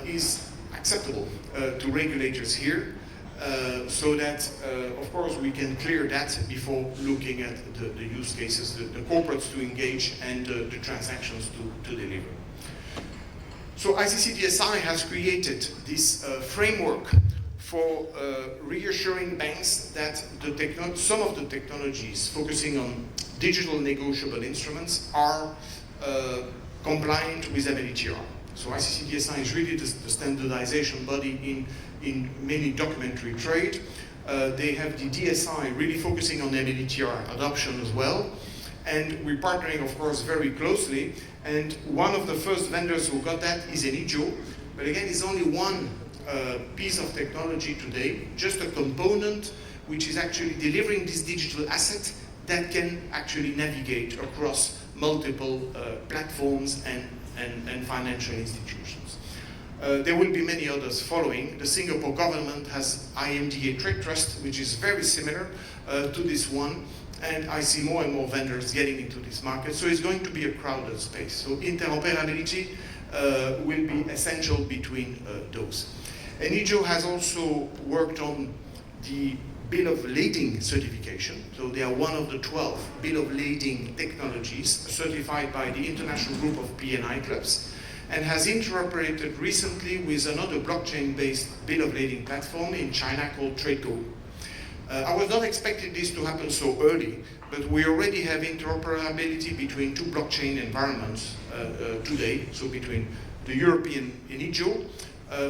is acceptable to regulators here, so that, of course, we can clear that before looking at the use cases, the corporates to engage and the transactions to deliver. So ICCDSI has created this framework for reassuring banks that some of the technologies focusing on digital negotiable instruments are compliant with MLETR. So ICCDSI is really the standardization body in many documentary trade. They have the DSI really focusing on MLETR adoption as well. And we're partnering, of course, very closely. And one of the first vendors who got that is Enijo. But again, it's only one piece of technology today, just a component which is actually delivering this digital asset that can actually navigate across multiple platforms and financial institutions. There will be many others following. The Singapore government has IMDA Trade Trust, which is very similar to this one, and I see more and more vendors getting into this market, so it's going to be a crowded space. So interoperability will be essential between those. Enijo has also worked on the bill of lading certification. So they are one of the 12 bill of lading technologies certified by the International Group of PNI Clubs, and has interoperated recently with another blockchain-based bill of lading platform in China called TradeGo. I was not expecting this to happen so early, but we already have interoperability between two blockchain environments today, so between the European Enijo,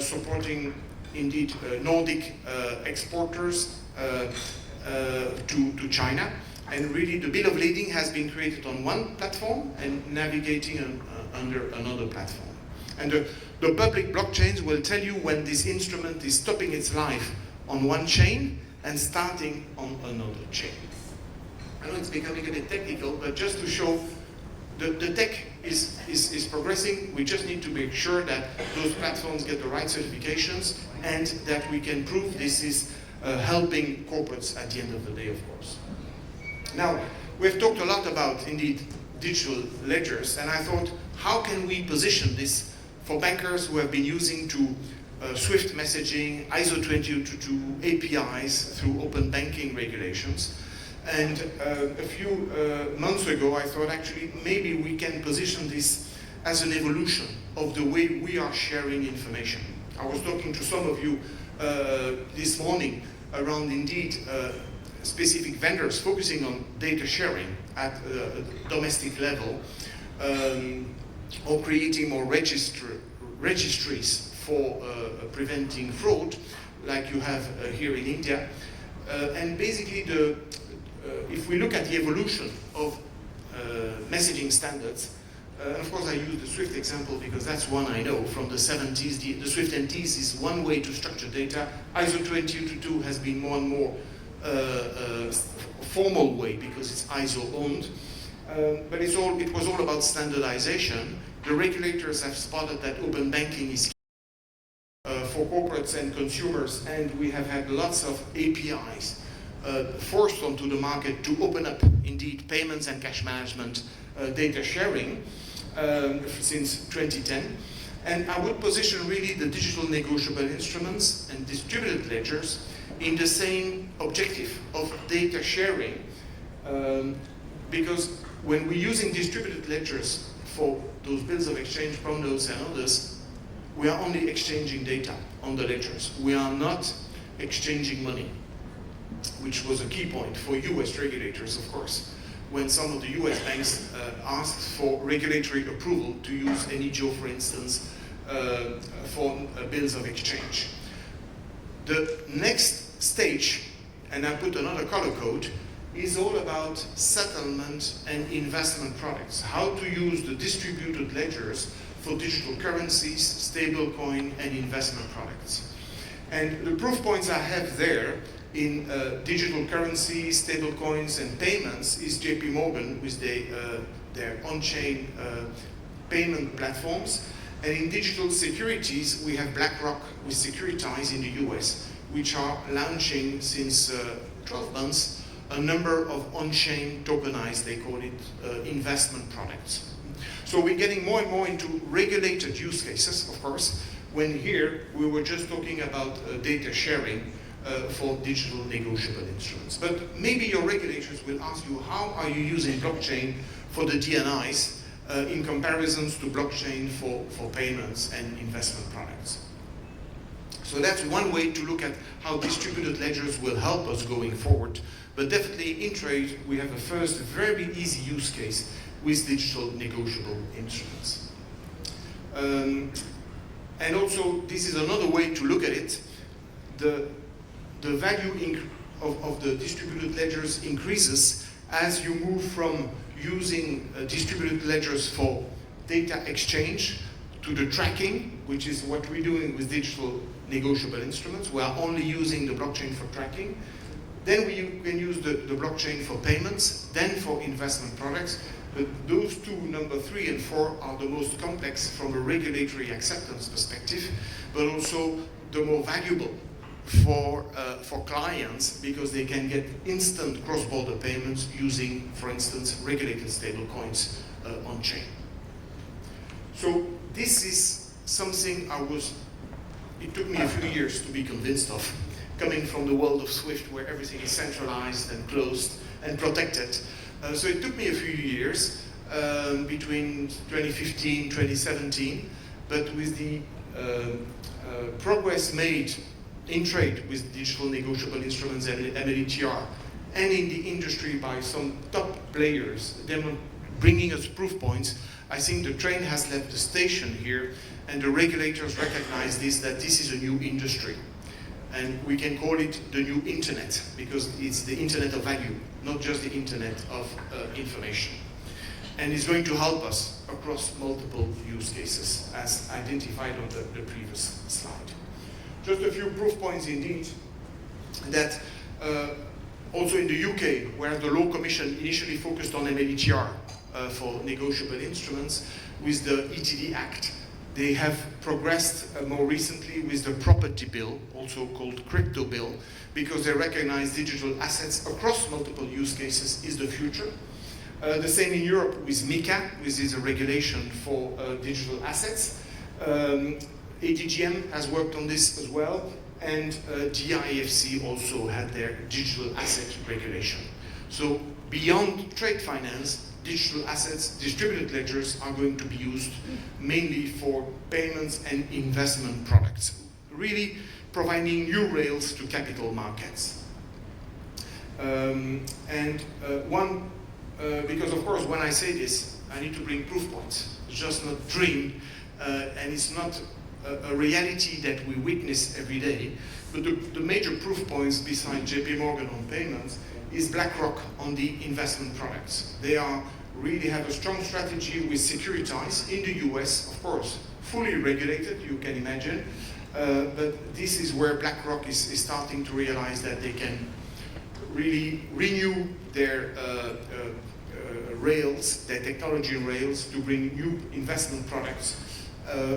supporting indeed Nordic exporters to China, and really the bill of lading has been created on one platform and navigating under another platform. And the public blockchains will tell you when this instrument is stopping its life on one chain and starting on another chain. I know it's becoming a bit technical, but just to show the tech is progressing. We just need to make sure that those platforms get the right certifications and that we can prove this is helping corporates at the end of the day, of course. Now, we've talked a lot about, indeed, digital ledgers, and I thought, how can we position this for bankers who have been using to Swift messaging, ISO 20022, APIs through open banking regulations. And a few months ago, I thought actually maybe we can position this as an evolution of the way we are sharing information. I was talking to some of you this morning around indeed specific vendors focusing on data sharing at a domestic level, or creating more registries for preventing fraud, like you have here in India. And basically, if we look at the evolution of messaging standards, of course I use the Swift example because that's one I know from the 70s. The Swift NTs is one way to structure data. ISO 20022 has been more and more formal way because it's ISO owned. But it was all about standardization. The regulators have spotted that open banking is key for corporates and consumers, and we have had lots of APIs forced onto the market to open up, indeed, payments and cash management data sharing since 2010. And I would position really the digital negotiable instruments and distributed ledgers in the same objective of data sharing, because when we're using distributed ledgers for those bills of exchange, bond notes and others, we are only exchanging data on the ledgers. We are not exchanging money, which was a key point for US regulators, of course, when some of the US banks asked for regulatory approval to use Enijo, for instance, for bills of exchange. The next stage, and I put another color code, is all about settlement and investment products. How to use the distributed ledgers for digital currencies, stablecoin, and investment products. And the proof points I have there in digital currencies, stablecoins, and payments is JP Morgan with their on-chain payment platforms. And in digital securities, we have BlackRock with Securitize in the US, which are launching since 12 months a number of on-chain tokenized, they call it, investment products. So we're getting more and more into regulated use cases, of course, when here we were just talking about data sharing for digital negotiable instruments. But maybe your regulators will ask you, how are you using blockchain for the DNIs in comparisons to blockchain for payments and investment products? So that's one way to look at how distributed ledgers will help us going forward. But definitely in trade, we have a first very easy use case with digital negotiable instruments. And also, this is another way to look at it. The value of the distributed ledgers increases as you move from using distributed ledgers for data exchange to the tracking, which is what we're doing with digital negotiable instruments. We are only using the blockchain for tracking. Then we can use the blockchain for payments, then for investment products. But those two, number 3 and 4, are the most complex from a regulatory acceptance perspective, but also the more valuable for clients, because they can get instant cross-border payments using, for instance, regulated stable coins on-chain. So this is something it took me a few years to be convinced of, coming from the world of SWIFT, where everything is centralized and closed and protected. So it took me a few years, between 2015, 2017, but with the progress made in trade with digital negotiable instruments and MLETR, and in the industry by some top players, them bringing us proof points, I think the train has left the station here, and the regulators recognize that this is a new industry. And we can call it the new internet, because it's the internet of value, not just the internet of information. And it's going to help us across multiple use cases, as identified on the previous slide. Just a few proof points indeed, that also in the UK, where the Law Commission initially focused on MLETR for negotiable instruments, with the ETD Act, they have progressed more recently with the property bill, also called crypto bill, because they recognize digital assets across multiple use cases is the future. The same in Europe with MiCA, which is a regulation for digital assets. ADGM has worked on this as well, and DIFC also had their digital asset regulation. So beyond trade finance, digital assets, distributed ledgers are going to be used mainly for payments and investment products, really providing new rails to capital markets. Because of course when I say this, I need to bring proof points. It's just not dream, and it's not a reality that we witness every day. But the major proof points besides JP Morgan on payments is BlackRock on the investment products. They really have a strong strategy with Securitize in the US, of course, fully regulated, you can imagine. But this is where BlackRock is starting to realize that they can really renew their rails, their technology rails, to bring new investment products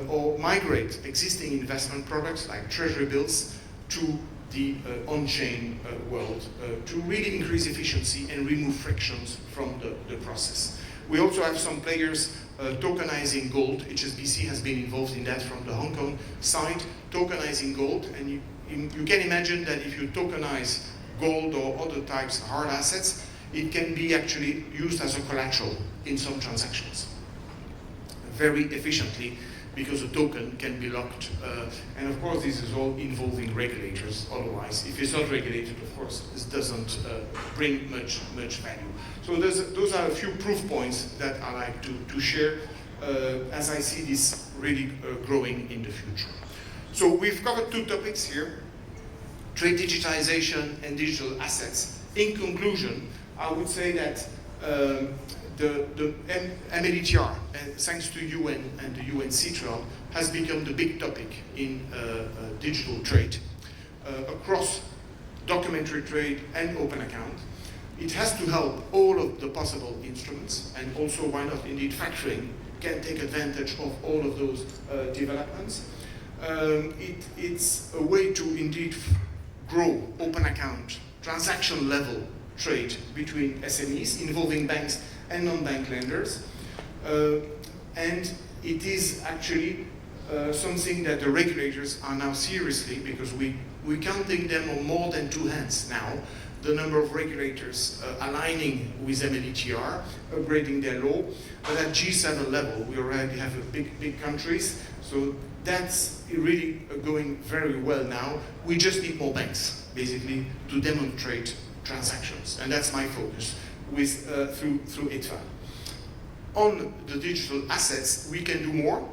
or migrate existing investment products like treasury bills to the on-chain world to really increase efficiency and remove frictions from the process. We also have some players tokenizing gold. HSBC has been involved in that from the Hong Kong side, tokenizing gold. And you can imagine that if you tokenize gold or other types of hard assets, it can be actually used as a collateral in some transactions very efficiently, because a token can be locked. And of course, this is all involving regulators. Otherwise, if it's not regulated, of course, this doesn't bring much value. So those are a few proof points that I like to share as I see this really growing in the future. So we've covered two topics here, trade digitization and digital assets. In conclusion, I would say that the MLETR, thanks to UN and the UN CTRL, has become the big topic in digital trade across documentary trade and open account. It has to help all of the possible instruments, and also, why not, indeed, factoring can take advantage of all of those developments. It's a way to indeed grow open account, transaction level trade between SMEs involving banks and non-bank lenders, and it is actually something that the regulators are now seriously, because we're counting them on more than two hands now, the number of regulators aligning with MLETR, upgrading their law. But at G7 level, we already have big countries, so that's really going very well now. We just need more banks, basically, to demonstrate transactions, and that's my focus with through ITFA. On the digital assets, we can do more.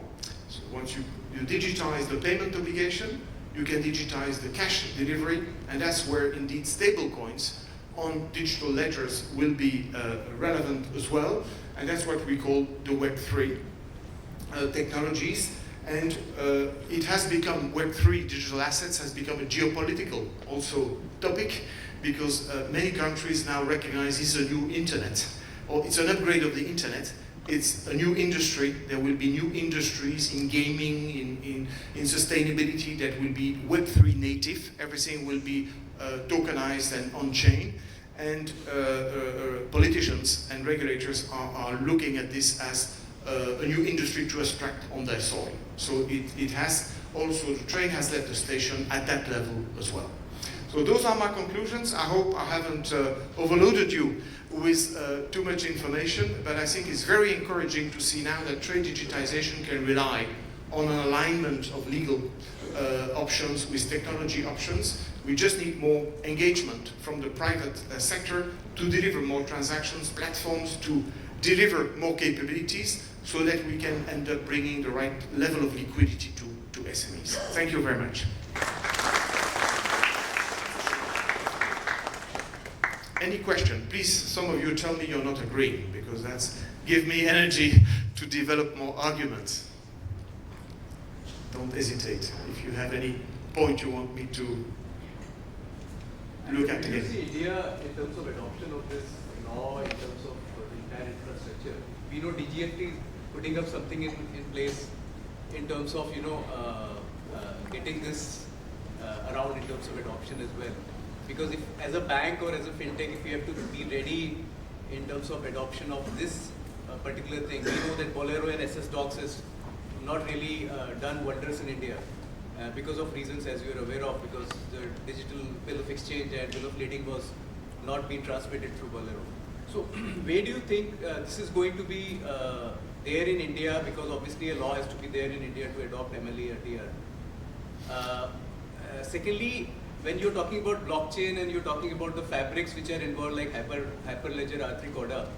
So once you digitize the payment obligation, you can digitize the cash delivery, and that's where indeed stable coins on digital ledgers will be relevant as well, and that's what we call the Web3 technologies. And it has become, Web3 digital assets has become a geopolitical also topic, because many countries now recognize it's a new internet, or it's an upgrade of the internet. It's a new industry. There will be new industries in gaming, in sustainability that will be Web3 native. Everything will be tokenized and on-chain. And politicians and regulators are looking at this as a new industry to extract on their soil. So it has also, the train has left the station at that level as well. So those are my conclusions. I hope I haven't overloaded you with too much information, but I think it's very encouraging to see now that trade digitization can rely on an alignment of legal options with technology options. We just need more engagement from the private sector to deliver more transactions, platforms to deliver more capabilities, so that we can end up bringing the right level of liquidity to SMEs. Thank you very much. Any question? Please, some of you tell me you're not agreeing, because that's give me energy to develop more arguments. Don't hesitate. If you have any point you want me to look at again.
Do you see India in terms of adoption of this law, in terms of the entire infrastructure? We know DGFT is putting up something in place in terms of, getting this around in terms of adoption as well. Because if, as a bank or as a fintech, if we have to be ready in terms of adoption of this particular thing, we know that Bolero and SS Docs has not really done wonders in India because of reasons as you are aware of, because the digital bill of exchange and bill of lading was not being transmitted through Bolero. So where do you think this is going to be there in India, because obviously a law has to be there in India to adopt MLETR. Secondly, when you're talking about blockchain and you're talking about the fabrics which are involved, like Hyperledger, R3 Corda,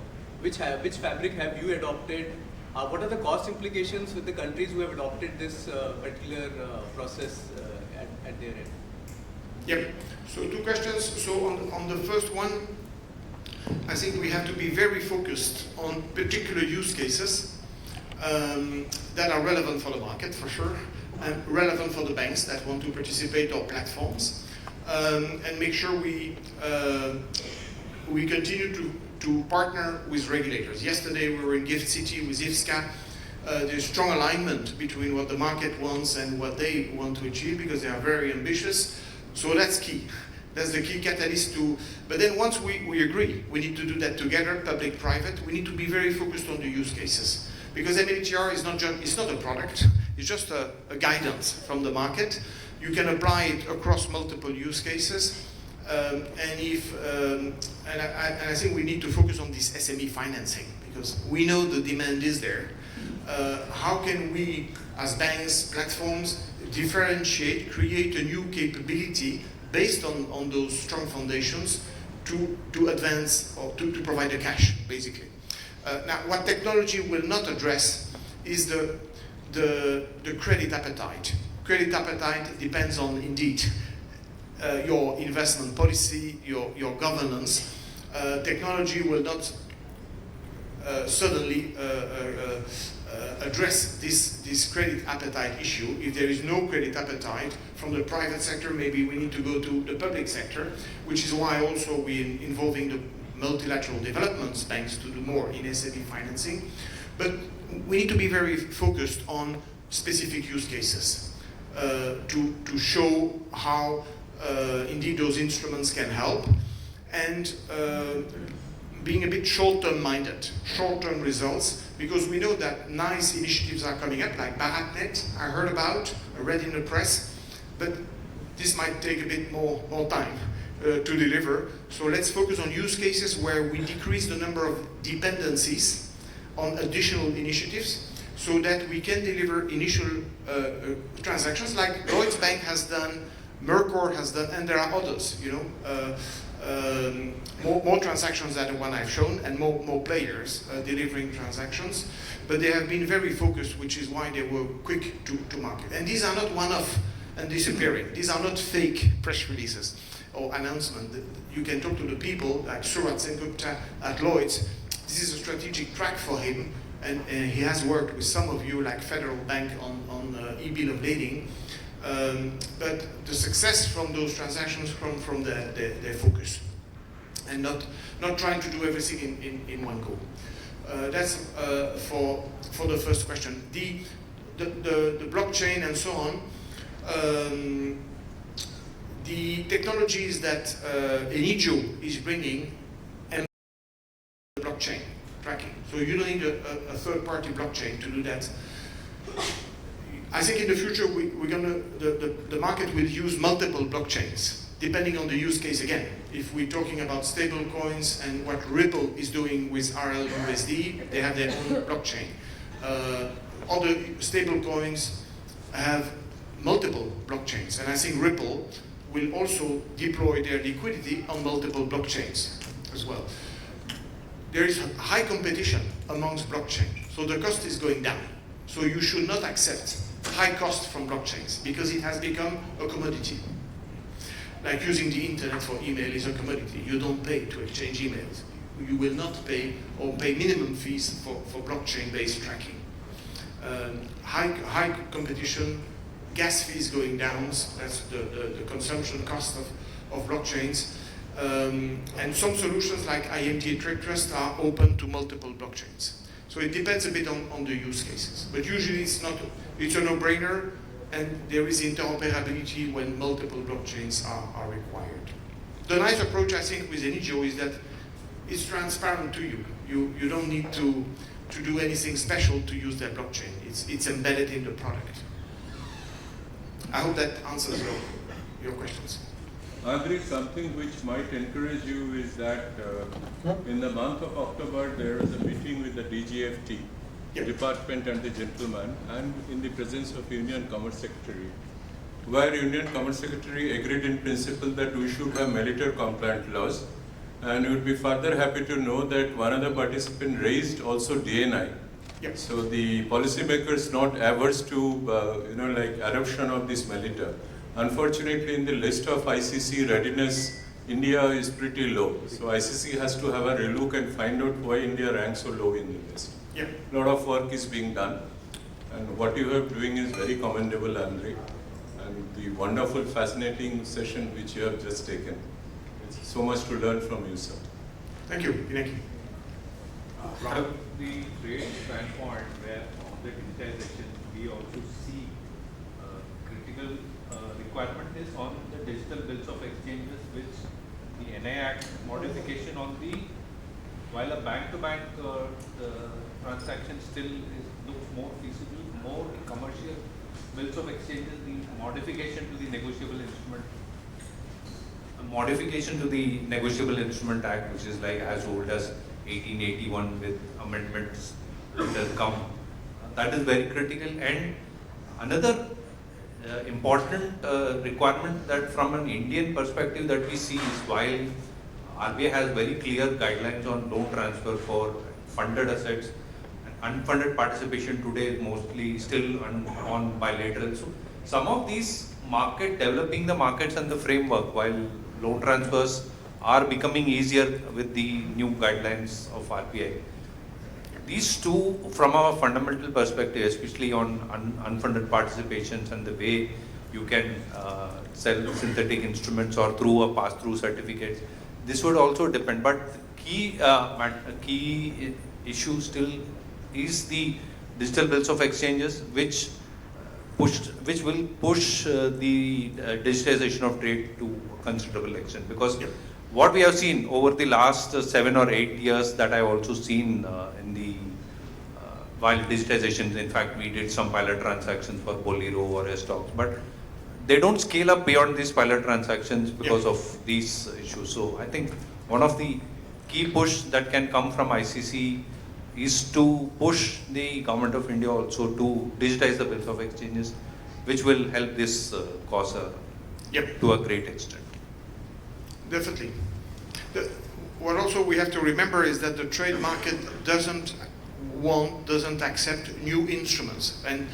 which fabric have you adopted? What are the cost implications with the countries who have adopted this particular process at their end?
Yeah, so two questions. So on the first one, I think we have to be very focused on particular use cases that are relevant for the market, for sure, and relevant for the banks that want to participate, or platforms. And make sure we continue to partner with regulators. Yesterday we were in Gift City with IFSCA. There's strong alignment between what the market wants and what they want to achieve, because they are very ambitious. So that's key. That's the key catalyst to, but then once we agree, we need to do that together, public-private. We need to be very focused on the use cases. Because MLETR is not just, it's not a product, it's just a guidance from the market. You can apply it across multiple use cases, and I think we need to focus on this SME financing, because we know the demand is there. How can we, as banks, platforms, differentiate, create a new capability based on those strong foundations to advance, or to provide the cash, basically. Now, what technology will not address is the credit appetite. Credit appetite depends on, indeed, your investment policy, your governance. Technology will not suddenly address this credit appetite issue. If there is no credit appetite from the private sector, maybe we need to go to the public sector, which is why also we're involving the multilateral development banks to do more in SME financing. But we need to be very focused on specific use cases to show how indeed those instruments can help, and being a bit short-term minded, short-term results, because we know that nice initiatives are coming up, like BharatNet, I heard about, I read in the press, but this might take a bit more time. to deliver. So let's focus on use cases where we decrease the number of dependencies on additional initiatives so that we can deliver initial transactions like Lloyds Bank has done, Mercor has done, and there are others, more transactions than the one I've shown, and more players delivering transactions. But they have been very focused, which is why they were quick to market. And these are not one-off and disappearing. These are not fake press releases or announcements. You can talk to the people like Surat Sengupta at Lloyds. This is a strategic track for him, and he has worked with some of you like Federal Bank on e-bill of lading. But the success from those transactions come from their focus and not trying to do everything in one go. That's for the first question. The blockchain and so on. The technologies that Enigio is bringing and the blockchain tracking. So you don't need a third-party blockchain to do that. I think in the future the market will use multiple blockchains depending on the use case again. If we're talking about stable coins and what Ripple is doing with RLUSD, they have their own blockchain. Other stable coins have multiple blockchains, and I think Ripple will also deploy their liquidity on multiple blockchains as well. There is high competition amongst blockchains, so the cost is going down. So you should not accept high cost from blockchains because it has become a commodity. Like using the internet for email is a commodity. You don't pay to exchange emails. You will not pay or pay minimum fees for blockchain-based tracking. High competition, gas fees going down, that's the consumption cost of blockchains. And some solutions like IMTA Trade Trust are open to multiple blockchains. So it depends a bit on the use cases. But usually it's a no-brainer, and there is interoperability when multiple blockchains are required. The nice approach, I think, with Enigio is that it's transparent to you. You don't need to do anything special to use that blockchain. It's embedded in the product. I hope that answers your questions.
Andri, something which might encourage you is that in the month of October there was a meeting with the DGFT,
Yep.
Department and the gentleman, and in the presence of Union Commerce Secretary, where Union Commerce Secretary agreed in principle that we should have MLETR compliant laws, and we would be further happy to know that one of the participants raised also DNI.
Yep.
So the policymakers not averse to adoption of this MLETR. Unfortunately, in the list of ICC readiness, India is pretty low. So ICC has to have a relook and find out why India ranks so low in the list.
Yeah.
A lot of work is being done, and what you are doing is very commendable, Andre, and the wonderful, fascinating session which you have just taken. It's so much to learn from you, sir.
Thank you. Thank you.
From the trade standpoint, where on the digitization, we also see critical requirement is on the digital bills of exchanges, which the NI Act modification on the, while a bank-to-bank transaction still looks more feasible, more commercial bills of exchanges, the modification to the negotiable instrument.
Modification to the Negotiable Instrument Act, which is like as old as 1881 with amendments that has come. That is very critical. And another important requirement that from an Indian perspective that we see is while RBI has very clear guidelines on loan transfer for funded assets, and unfunded participation today is mostly still on bilateral. So some of these developing the markets and the framework while loan transfers are becoming easier with the new guidelines of RBI. These two, from our fundamental perspective, especially on unfunded participations and the way you can sell synthetic instruments or through a pass-through certificates, this would also depend. But key issue still is the digital bills of exchanges, which will push the digitization of trade to a considerable extent. Because what we have seen over the last 7 or 8 years that I've also seen in the while digitization, in fact, we did some pilot transactions for Bolero or stocks, but they don't scale up beyond these pilot transactions because of these issues. So I think one of the key push that can come from ICC is to push the Government of India also to digitize the bills of exchanges, which will help this cause to a great extent.
Definitely. What also we have to remember is that the trade market doesn't accept new instruments, and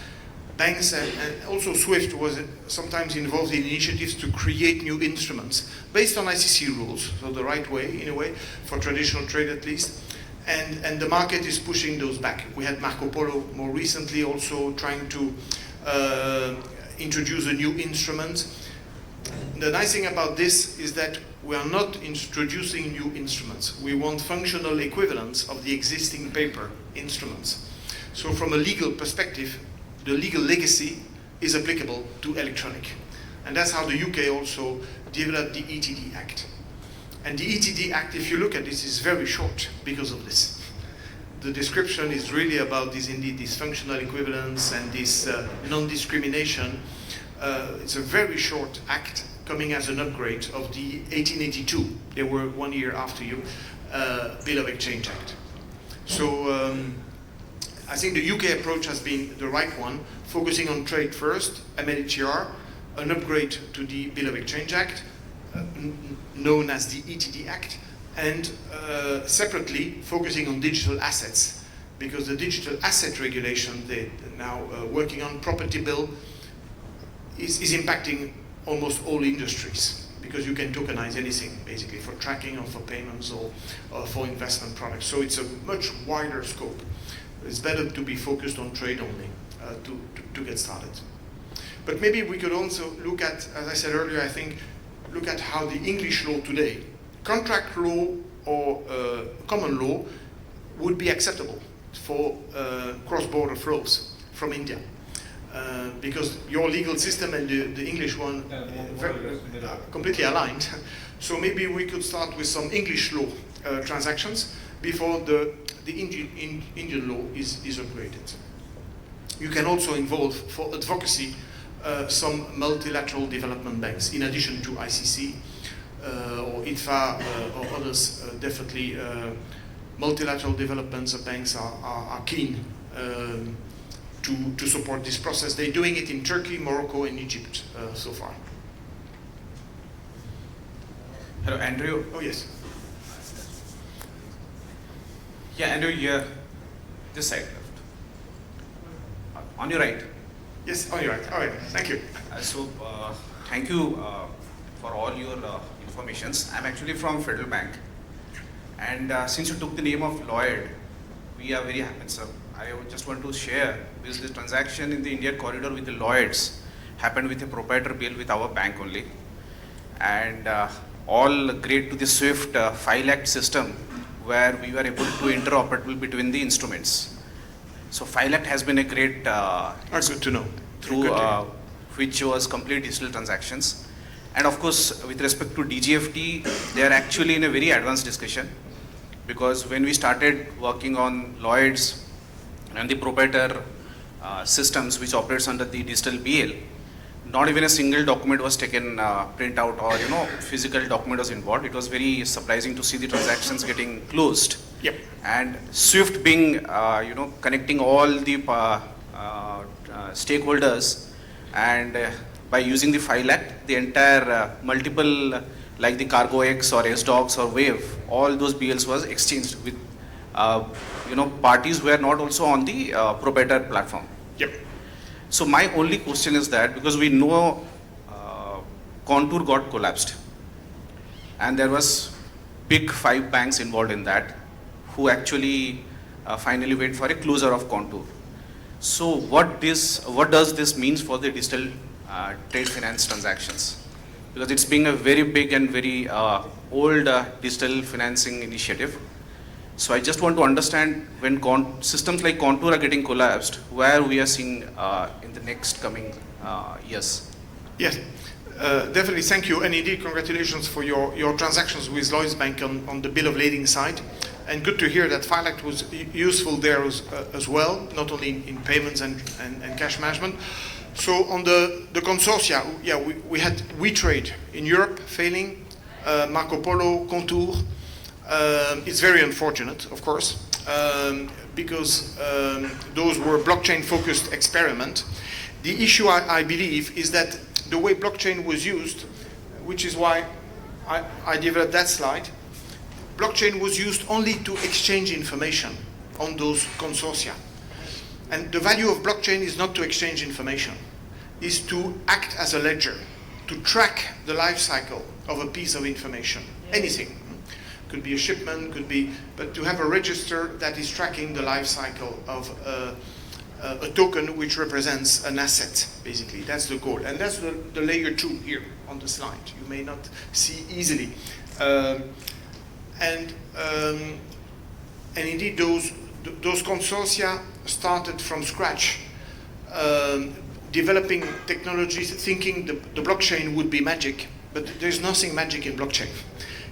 banks and also SWIFT was sometimes involved in initiatives to create new instruments based on ICC rules, so the right way, in a way, for traditional trade at least. And the market is pushing those back. We had Marco Polo more recently also trying to introduce a new instrument. The nice thing about this is that we are not introducing new instruments. We want functional equivalents of the existing paper instruments. So from a legal perspective, the legal legacy is applicable to electronic. And that's how the UK also developed the ETD Act. And the ETD Act, if you look at this, is very short because of this. The description is really about this, indeed, these functional equivalence and this non-discrimination. It's a very short act coming as an upgrade of the 1882, they were 1 year after you, Bill of Exchange Act. So I think the UK approach has been the right one, focusing on trade first, MLETR, an upgrade to the Bill of Exchange Act, known as the ETD Act, and separately focusing on digital assets, because the digital asset regulation they're now working on, property bill, is impacting almost all industries, because you can tokenize anything basically for tracking or for payments or for investment products. So it's a much wider scope. It's better to be focused on trade only to get started. But maybe we could also look at, as I said earlier, I think, look at how the English law today, contract law or common law, would be acceptable for cross-border flows from India. Because your legal system and the English one are completely aligned. So maybe we could start with some English law transactions before the Indian law is upgraded. You can also involve, for advocacy, some multilateral development banks, in addition to ICC or ITFA or others. Definitely multilateral developments banks are keen to support this process. They're doing it in Turkey, Morocco, and Egypt so far.
Hello, Andrew.
Oh, yes.
Yeah, Andrew, here, this side left. On your right.
Yes, on your right. All right, thank you.
Thank you for all your informations. I'm actually from Federal Bank. And since you took the name of Lloyd, we are very happy, sir. I just want to share, because the transaction in the Indian corridor with the Lloyds happened with a proprietary bill with our bank only. And all great to the SWIFT file act system, where we were able to interoperable between the instruments. So file act has been a great
good to know.
Through which was complete digital transactions. And of course, with respect to DGFT, they are actually in a very advanced discussion, because when we started working on Lloyds and the proprietor systems which operates under the digital BL, not even a single document was taken printout or physical document was involved. It was very surprising to see the transactions getting closed.
Yep.
And SWIFT being connecting all the stakeholders, and by using the file act, the entire multiple like the Cargo X or SDocs or Wave, all those BLs was exchanged with parties who were not also on the proprietor platform.
Yep.
So my only question is that, because we know Contour got collapsed, and there was big 5 banks involved in that, who actually finally went for a closure of Contour. So what does this means for the digital trade finance transactions? Because it's being a very big and very old digital financing initiative. So I just want to understand, when systems like Contour are getting collapsed, where we are seeing in the next coming years.
Yes, definitely, thank you. And indeed, congratulations for your transactions with Lloyds Bank on the bill of lading side. And good to hear that file act was useful there as well, not only in payments and cash management. So on the consortia, yeah, we had WeTrade in Europe failing, Marco Polo, Contour. It's very unfortunate, of course, because those were blockchain-focused experiments. The issue, I believe, is that the way blockchain was used, which is why I developed that slide, blockchain was used only to exchange information on those consortia. And the value of blockchain is not to exchange information, is to act as a ledger, to track the life cycle of a piece of information, anything. Could be a shipment, could be, but to have a register that is tracking the life cycle of a token which represents an asset, basically. That's the goal. And that's the layer 2 here on the slide. You may not see easily. And indeed, those consortia started from scratch, developing technologies, thinking the blockchain would be magic, but there's nothing magic in blockchain.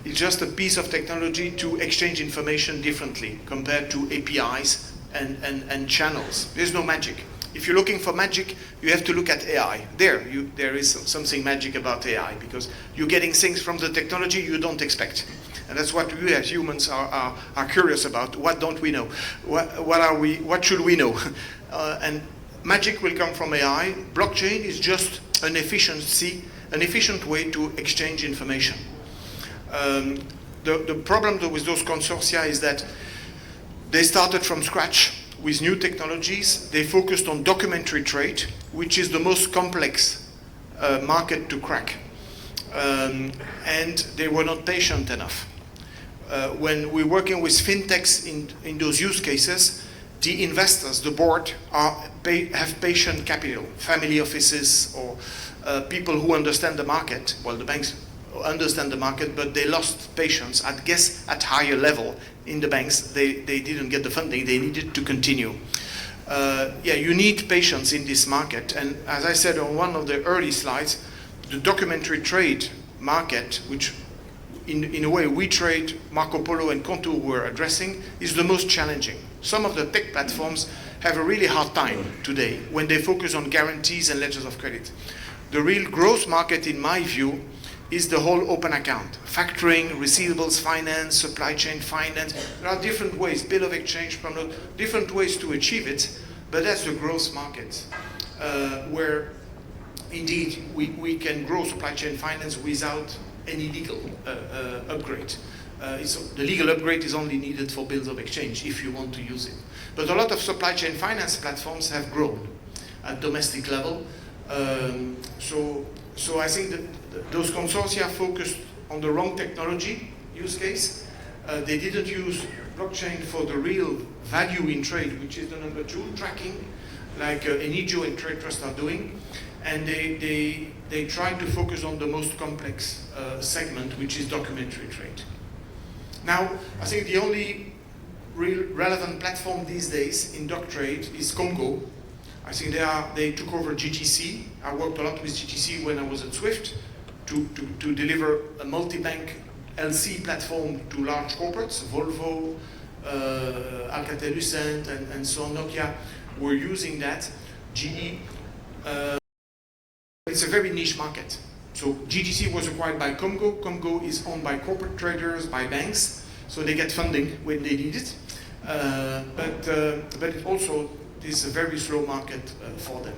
It's just a piece of technology to exchange information differently compared to APIs and channels. There's no magic. If you're looking for magic, you have to look at AI. There is something magic about AI, because you're getting things from the technology you don't expect. And that's what we as humans are curious about. What don't we know? What should we know? And magic will come from AI. Blockchain is just an efficient way to exchange information. The problem though with those consortia is that they started from scratch with new technologies. They focused on documentary trade, which is the most complex market to crack. And they were not patient enough. When we're working with fintechs in those use cases, the investors, the board, have patient capital, family offices, or people who understand the market. Well, the banks understand the market, but they lost patience, I guess, at higher level in the banks. They didn't get the funding. They needed to continue. Yeah, you need patience in this market. And as I said on one of the early slides, the documentary trade market, which in a way WeTrade, Marco Polo, and Contour were addressing, is the most challenging. Some of the tech platforms have a really hard time today when they focus on guarantees and letters of credit. The real growth market, in my view, is the whole open account. Factoring, receivables finance, supply chain finance. There are different ways, bill of exchange, different ways to achieve it, but that's the growth market, where indeed we can grow supply chain finance without any legal upgrade. The legal upgrade is only needed for bills of exchange if you want to use it. But a lot of supply chain finance platforms have grown at domestic level. So I think that those consortia focused on the wrong technology use case. They didn't use blockchain for the real value in trade, which is the number 2, tracking, like Enigio and Trade Trust are doing. And they tried to focus on the most complex segment, which is documentary trade. Now, I think the only real relevant platform these days in doc trade is Congo. I think they took over GTC. I worked a lot with GTC when I was at Swift to deliver a multi-bank LC platform to large corporates. Volvo, Alcatel-Lucent, and so on. Nokia were using that. GE. It's a very niche market. So GTC was acquired by Congo. Congo is owned by corporate traders, by banks, so they get funding when they need it. But it also is a very slow market for them.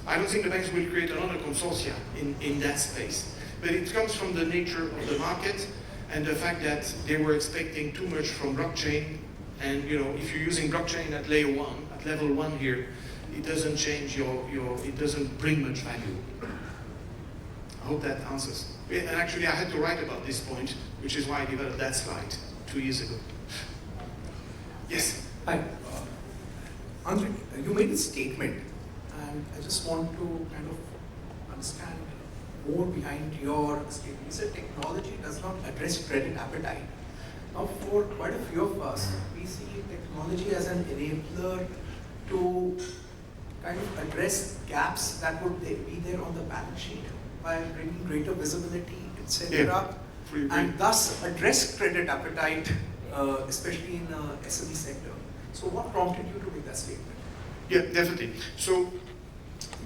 I don't think the banks will create another consortia in that space. But it comes from the nature of the market and the fact that they were expecting too much from blockchain. And if you're using blockchain at layer 1, at level 1 here, it doesn't change it doesn't bring much value. I hope that answers. And actually, I had to write about this point, which is why I developed that slide 2 years ago. Yes?
Hi. Andre, you made a statement, and I just want to kind of understand more behind your statement. You said technology does not address credit appetite. Now, for quite a few of us, we see technology as an enabler to kind of address gaps that would be there on the balance sheet by bringing greater visibility, etc., and thus address credit appetite, especially in the SME sector. So what prompted you to make that statement?
Yeah, definitely. So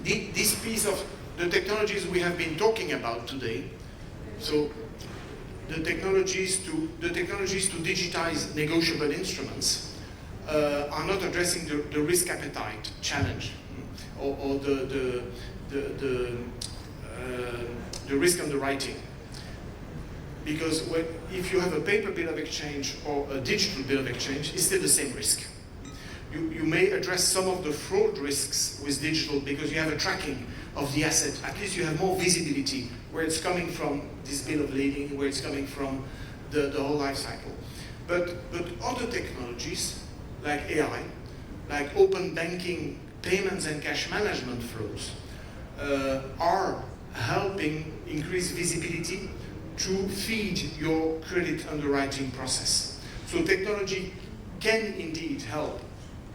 this piece of the technologies we have been talking about today, so the technologies to digitize negotiable instruments are not addressing the risk appetite challenge or the risk underwriting. Because if you have a paper bill of exchange or a digital bill of exchange, it's still the same risk. You may address some of the fraud risks with digital because you have a tracking of the asset. At least you have more visibility where it's coming from, this bill of lading, where it's coming from, the whole life cycle. But other technologies like AI, like open banking, payments and cash management flows are helping increase visibility to feed your credit underwriting process. So technology can indeed help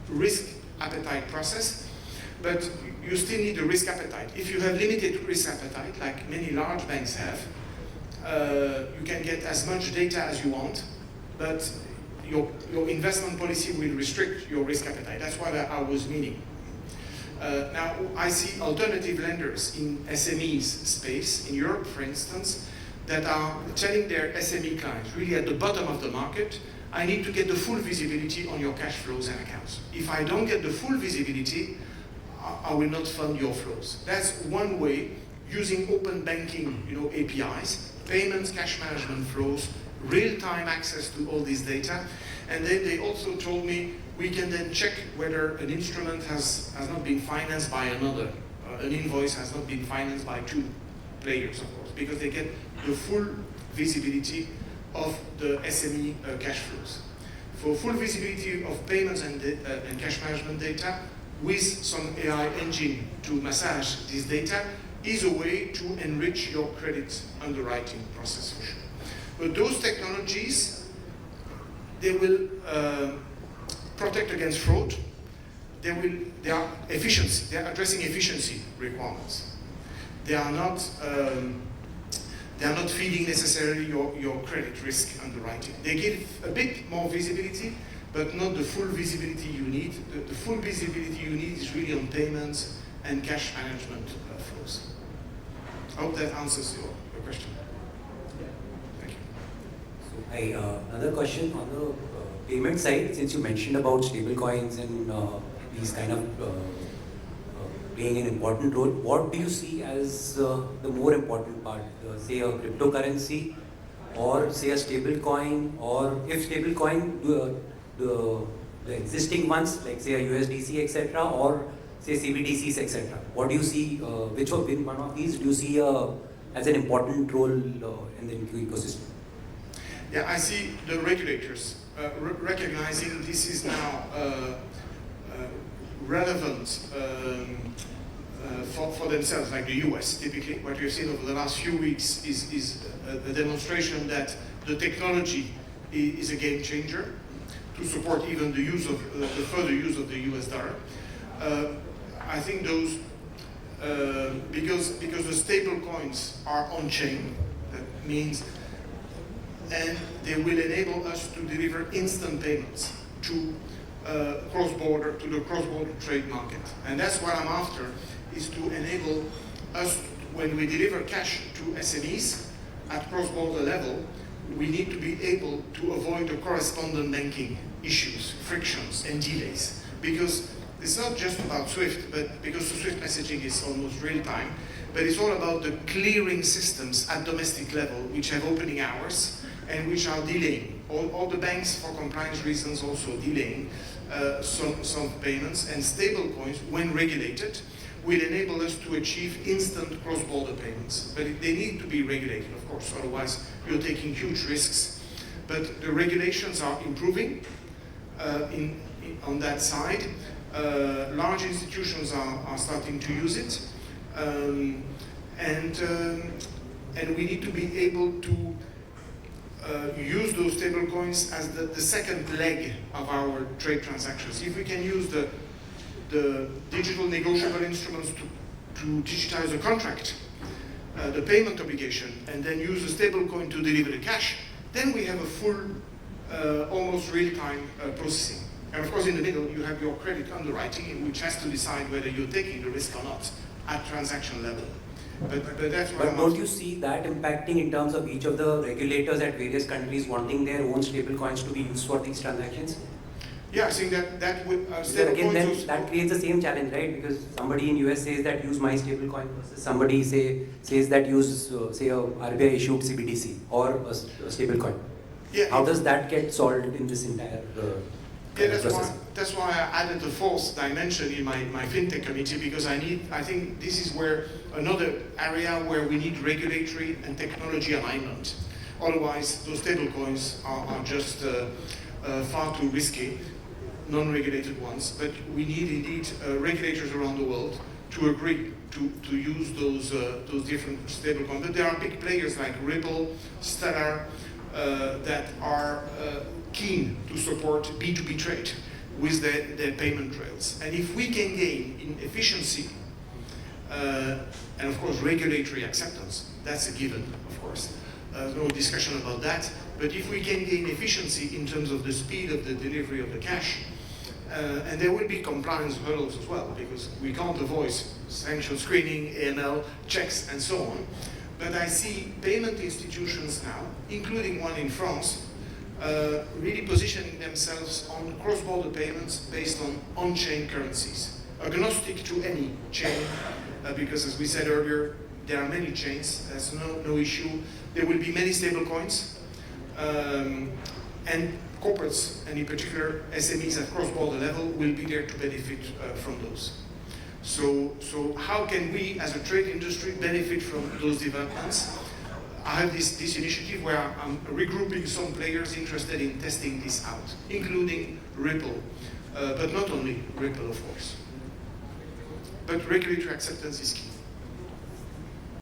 risk appetite process, but you still need a risk appetite. If you have limited risk appetite, like many large banks have, you can get as much data as you want, but your investment policy will restrict your risk appetite. That's what I was meaning. Now, I see alternative lenders in SMEs space, in Europe, for instance, that are telling their SME clients, really at the bottom of the market, I need to get the full visibility on your cash flows and accounts. If I don't get the full visibility, I will not fund your flows. That's one way, using open banking, APIs, payments, cash management flows, real-time access to all this data. And then they also told me we can then check whether an instrument has not been financed by another. An invoice has not been financed by two players, of course, because they get the full visibility of the SME cash flows. For full visibility of payments and cash management data, with some AI engine to massage this data, is a way to enrich your credit underwriting process for sure. But those technologies, they will protect against fraud. They are efficiency. They are addressing efficiency requirements. They are not feeding necessarily your credit risk underwriting. They give a bit more visibility, but not the full visibility you need. The full visibility you need is really on payments and cash management flows. I hope that answers your question. Thank you.
So, another question on the payment side, since you mentioned about stable coins and these kind of playing an important role, what do you see as the more important part? Say a cryptocurrency, or say a stable coin, or if stable coin, the existing ones, like say a USDC, etc., or say CBDCs, etc. What do you see, which one of these do you see as an important role in the ecosystem?
Yeah, I see the regulators recognizing this is now relevant for themselves, like the US typically. What we've seen over the last few weeks is a demonstration that the technology is a game changer to support even the use of the further use of the US dollar. I think those because the stable coins are on chain, that means, and they will enable us to deliver instant payments to the cross-border trade market. And that's what I'm after, is to enable us, when we deliver cash to SMEs at cross-border level, we need to be able to avoid the correspondent banking issues, frictions, and delays. Because it's not just about SWIFT, but because the SWIFT messaging is almost real-time, but it's all about the clearing systems at domestic level, which have opening hours, and which are delaying. All the banks, for compliance reasons, also delaying some payments, and stable coins, when regulated, will enable us to achieve instant cross-border payments. But they need to be regulated, of course, otherwise you're taking huge risks. But the regulations are improving on that side. Large institutions are starting to use it. And we need to be able to use those stable coins as the second leg of our trade transactions. If we can use the digital negotiable instruments to digitize a contract, the payment obligation, and then use a stable coin to deliver the cash, then we have a full, almost real-time processing. And of course, in the middle, you have your credit underwriting, which has to decide whether you're taking the risk or not at transaction level. But that's what
But
I'm
don't
after.
you see that impacting in terms of each of the regulators at various countries wanting their own stable coins to be used for these transactions?
Yeah, I think that would
Because
stable
again, then
coins.
that creates the same challenge, right? Because somebody in US says that use my stable coin versus somebody says that use, say, a RBI issued CBDC or a stable coin.
Yeah,
How does that get solved in this entire
Yeah,
process?
that's why I added the fourth dimension in my Fintech Committee, because I think this is where another area where we need regulatory and technology alignment. Otherwise, those stable coins are just far too risky, non-regulated ones. But we need indeed regulators around the world to agree to use those different stable coins. But there are big players like Ripple, Stellar, that are keen to support B2B trade with their payment rails. And if we can gain in efficiency, and of course regulatory acceptance, that's a given, of course. No discussion about that. But if we can gain efficiency in terms of the speed of the delivery of the cash, and there will be compliance hurdles as well, because we can't avoid sanction screening, AML, checks, and so on. But I see payment institutions now, including one in France, really positioning themselves on cross-border payments based on on-chain currencies, agnostic to any chain, because as we said earlier, there are many chains, there's no issue. There will be many stable coins, and corporates, and in particular SMEs at cross-border level, will be there to benefit from those. So how can we, as a trade industry, benefit from those developments? I have this initiative where I'm regrouping some players interested in testing this out, including Ripple, but not only Ripple, of course. But regulatory acceptance is key.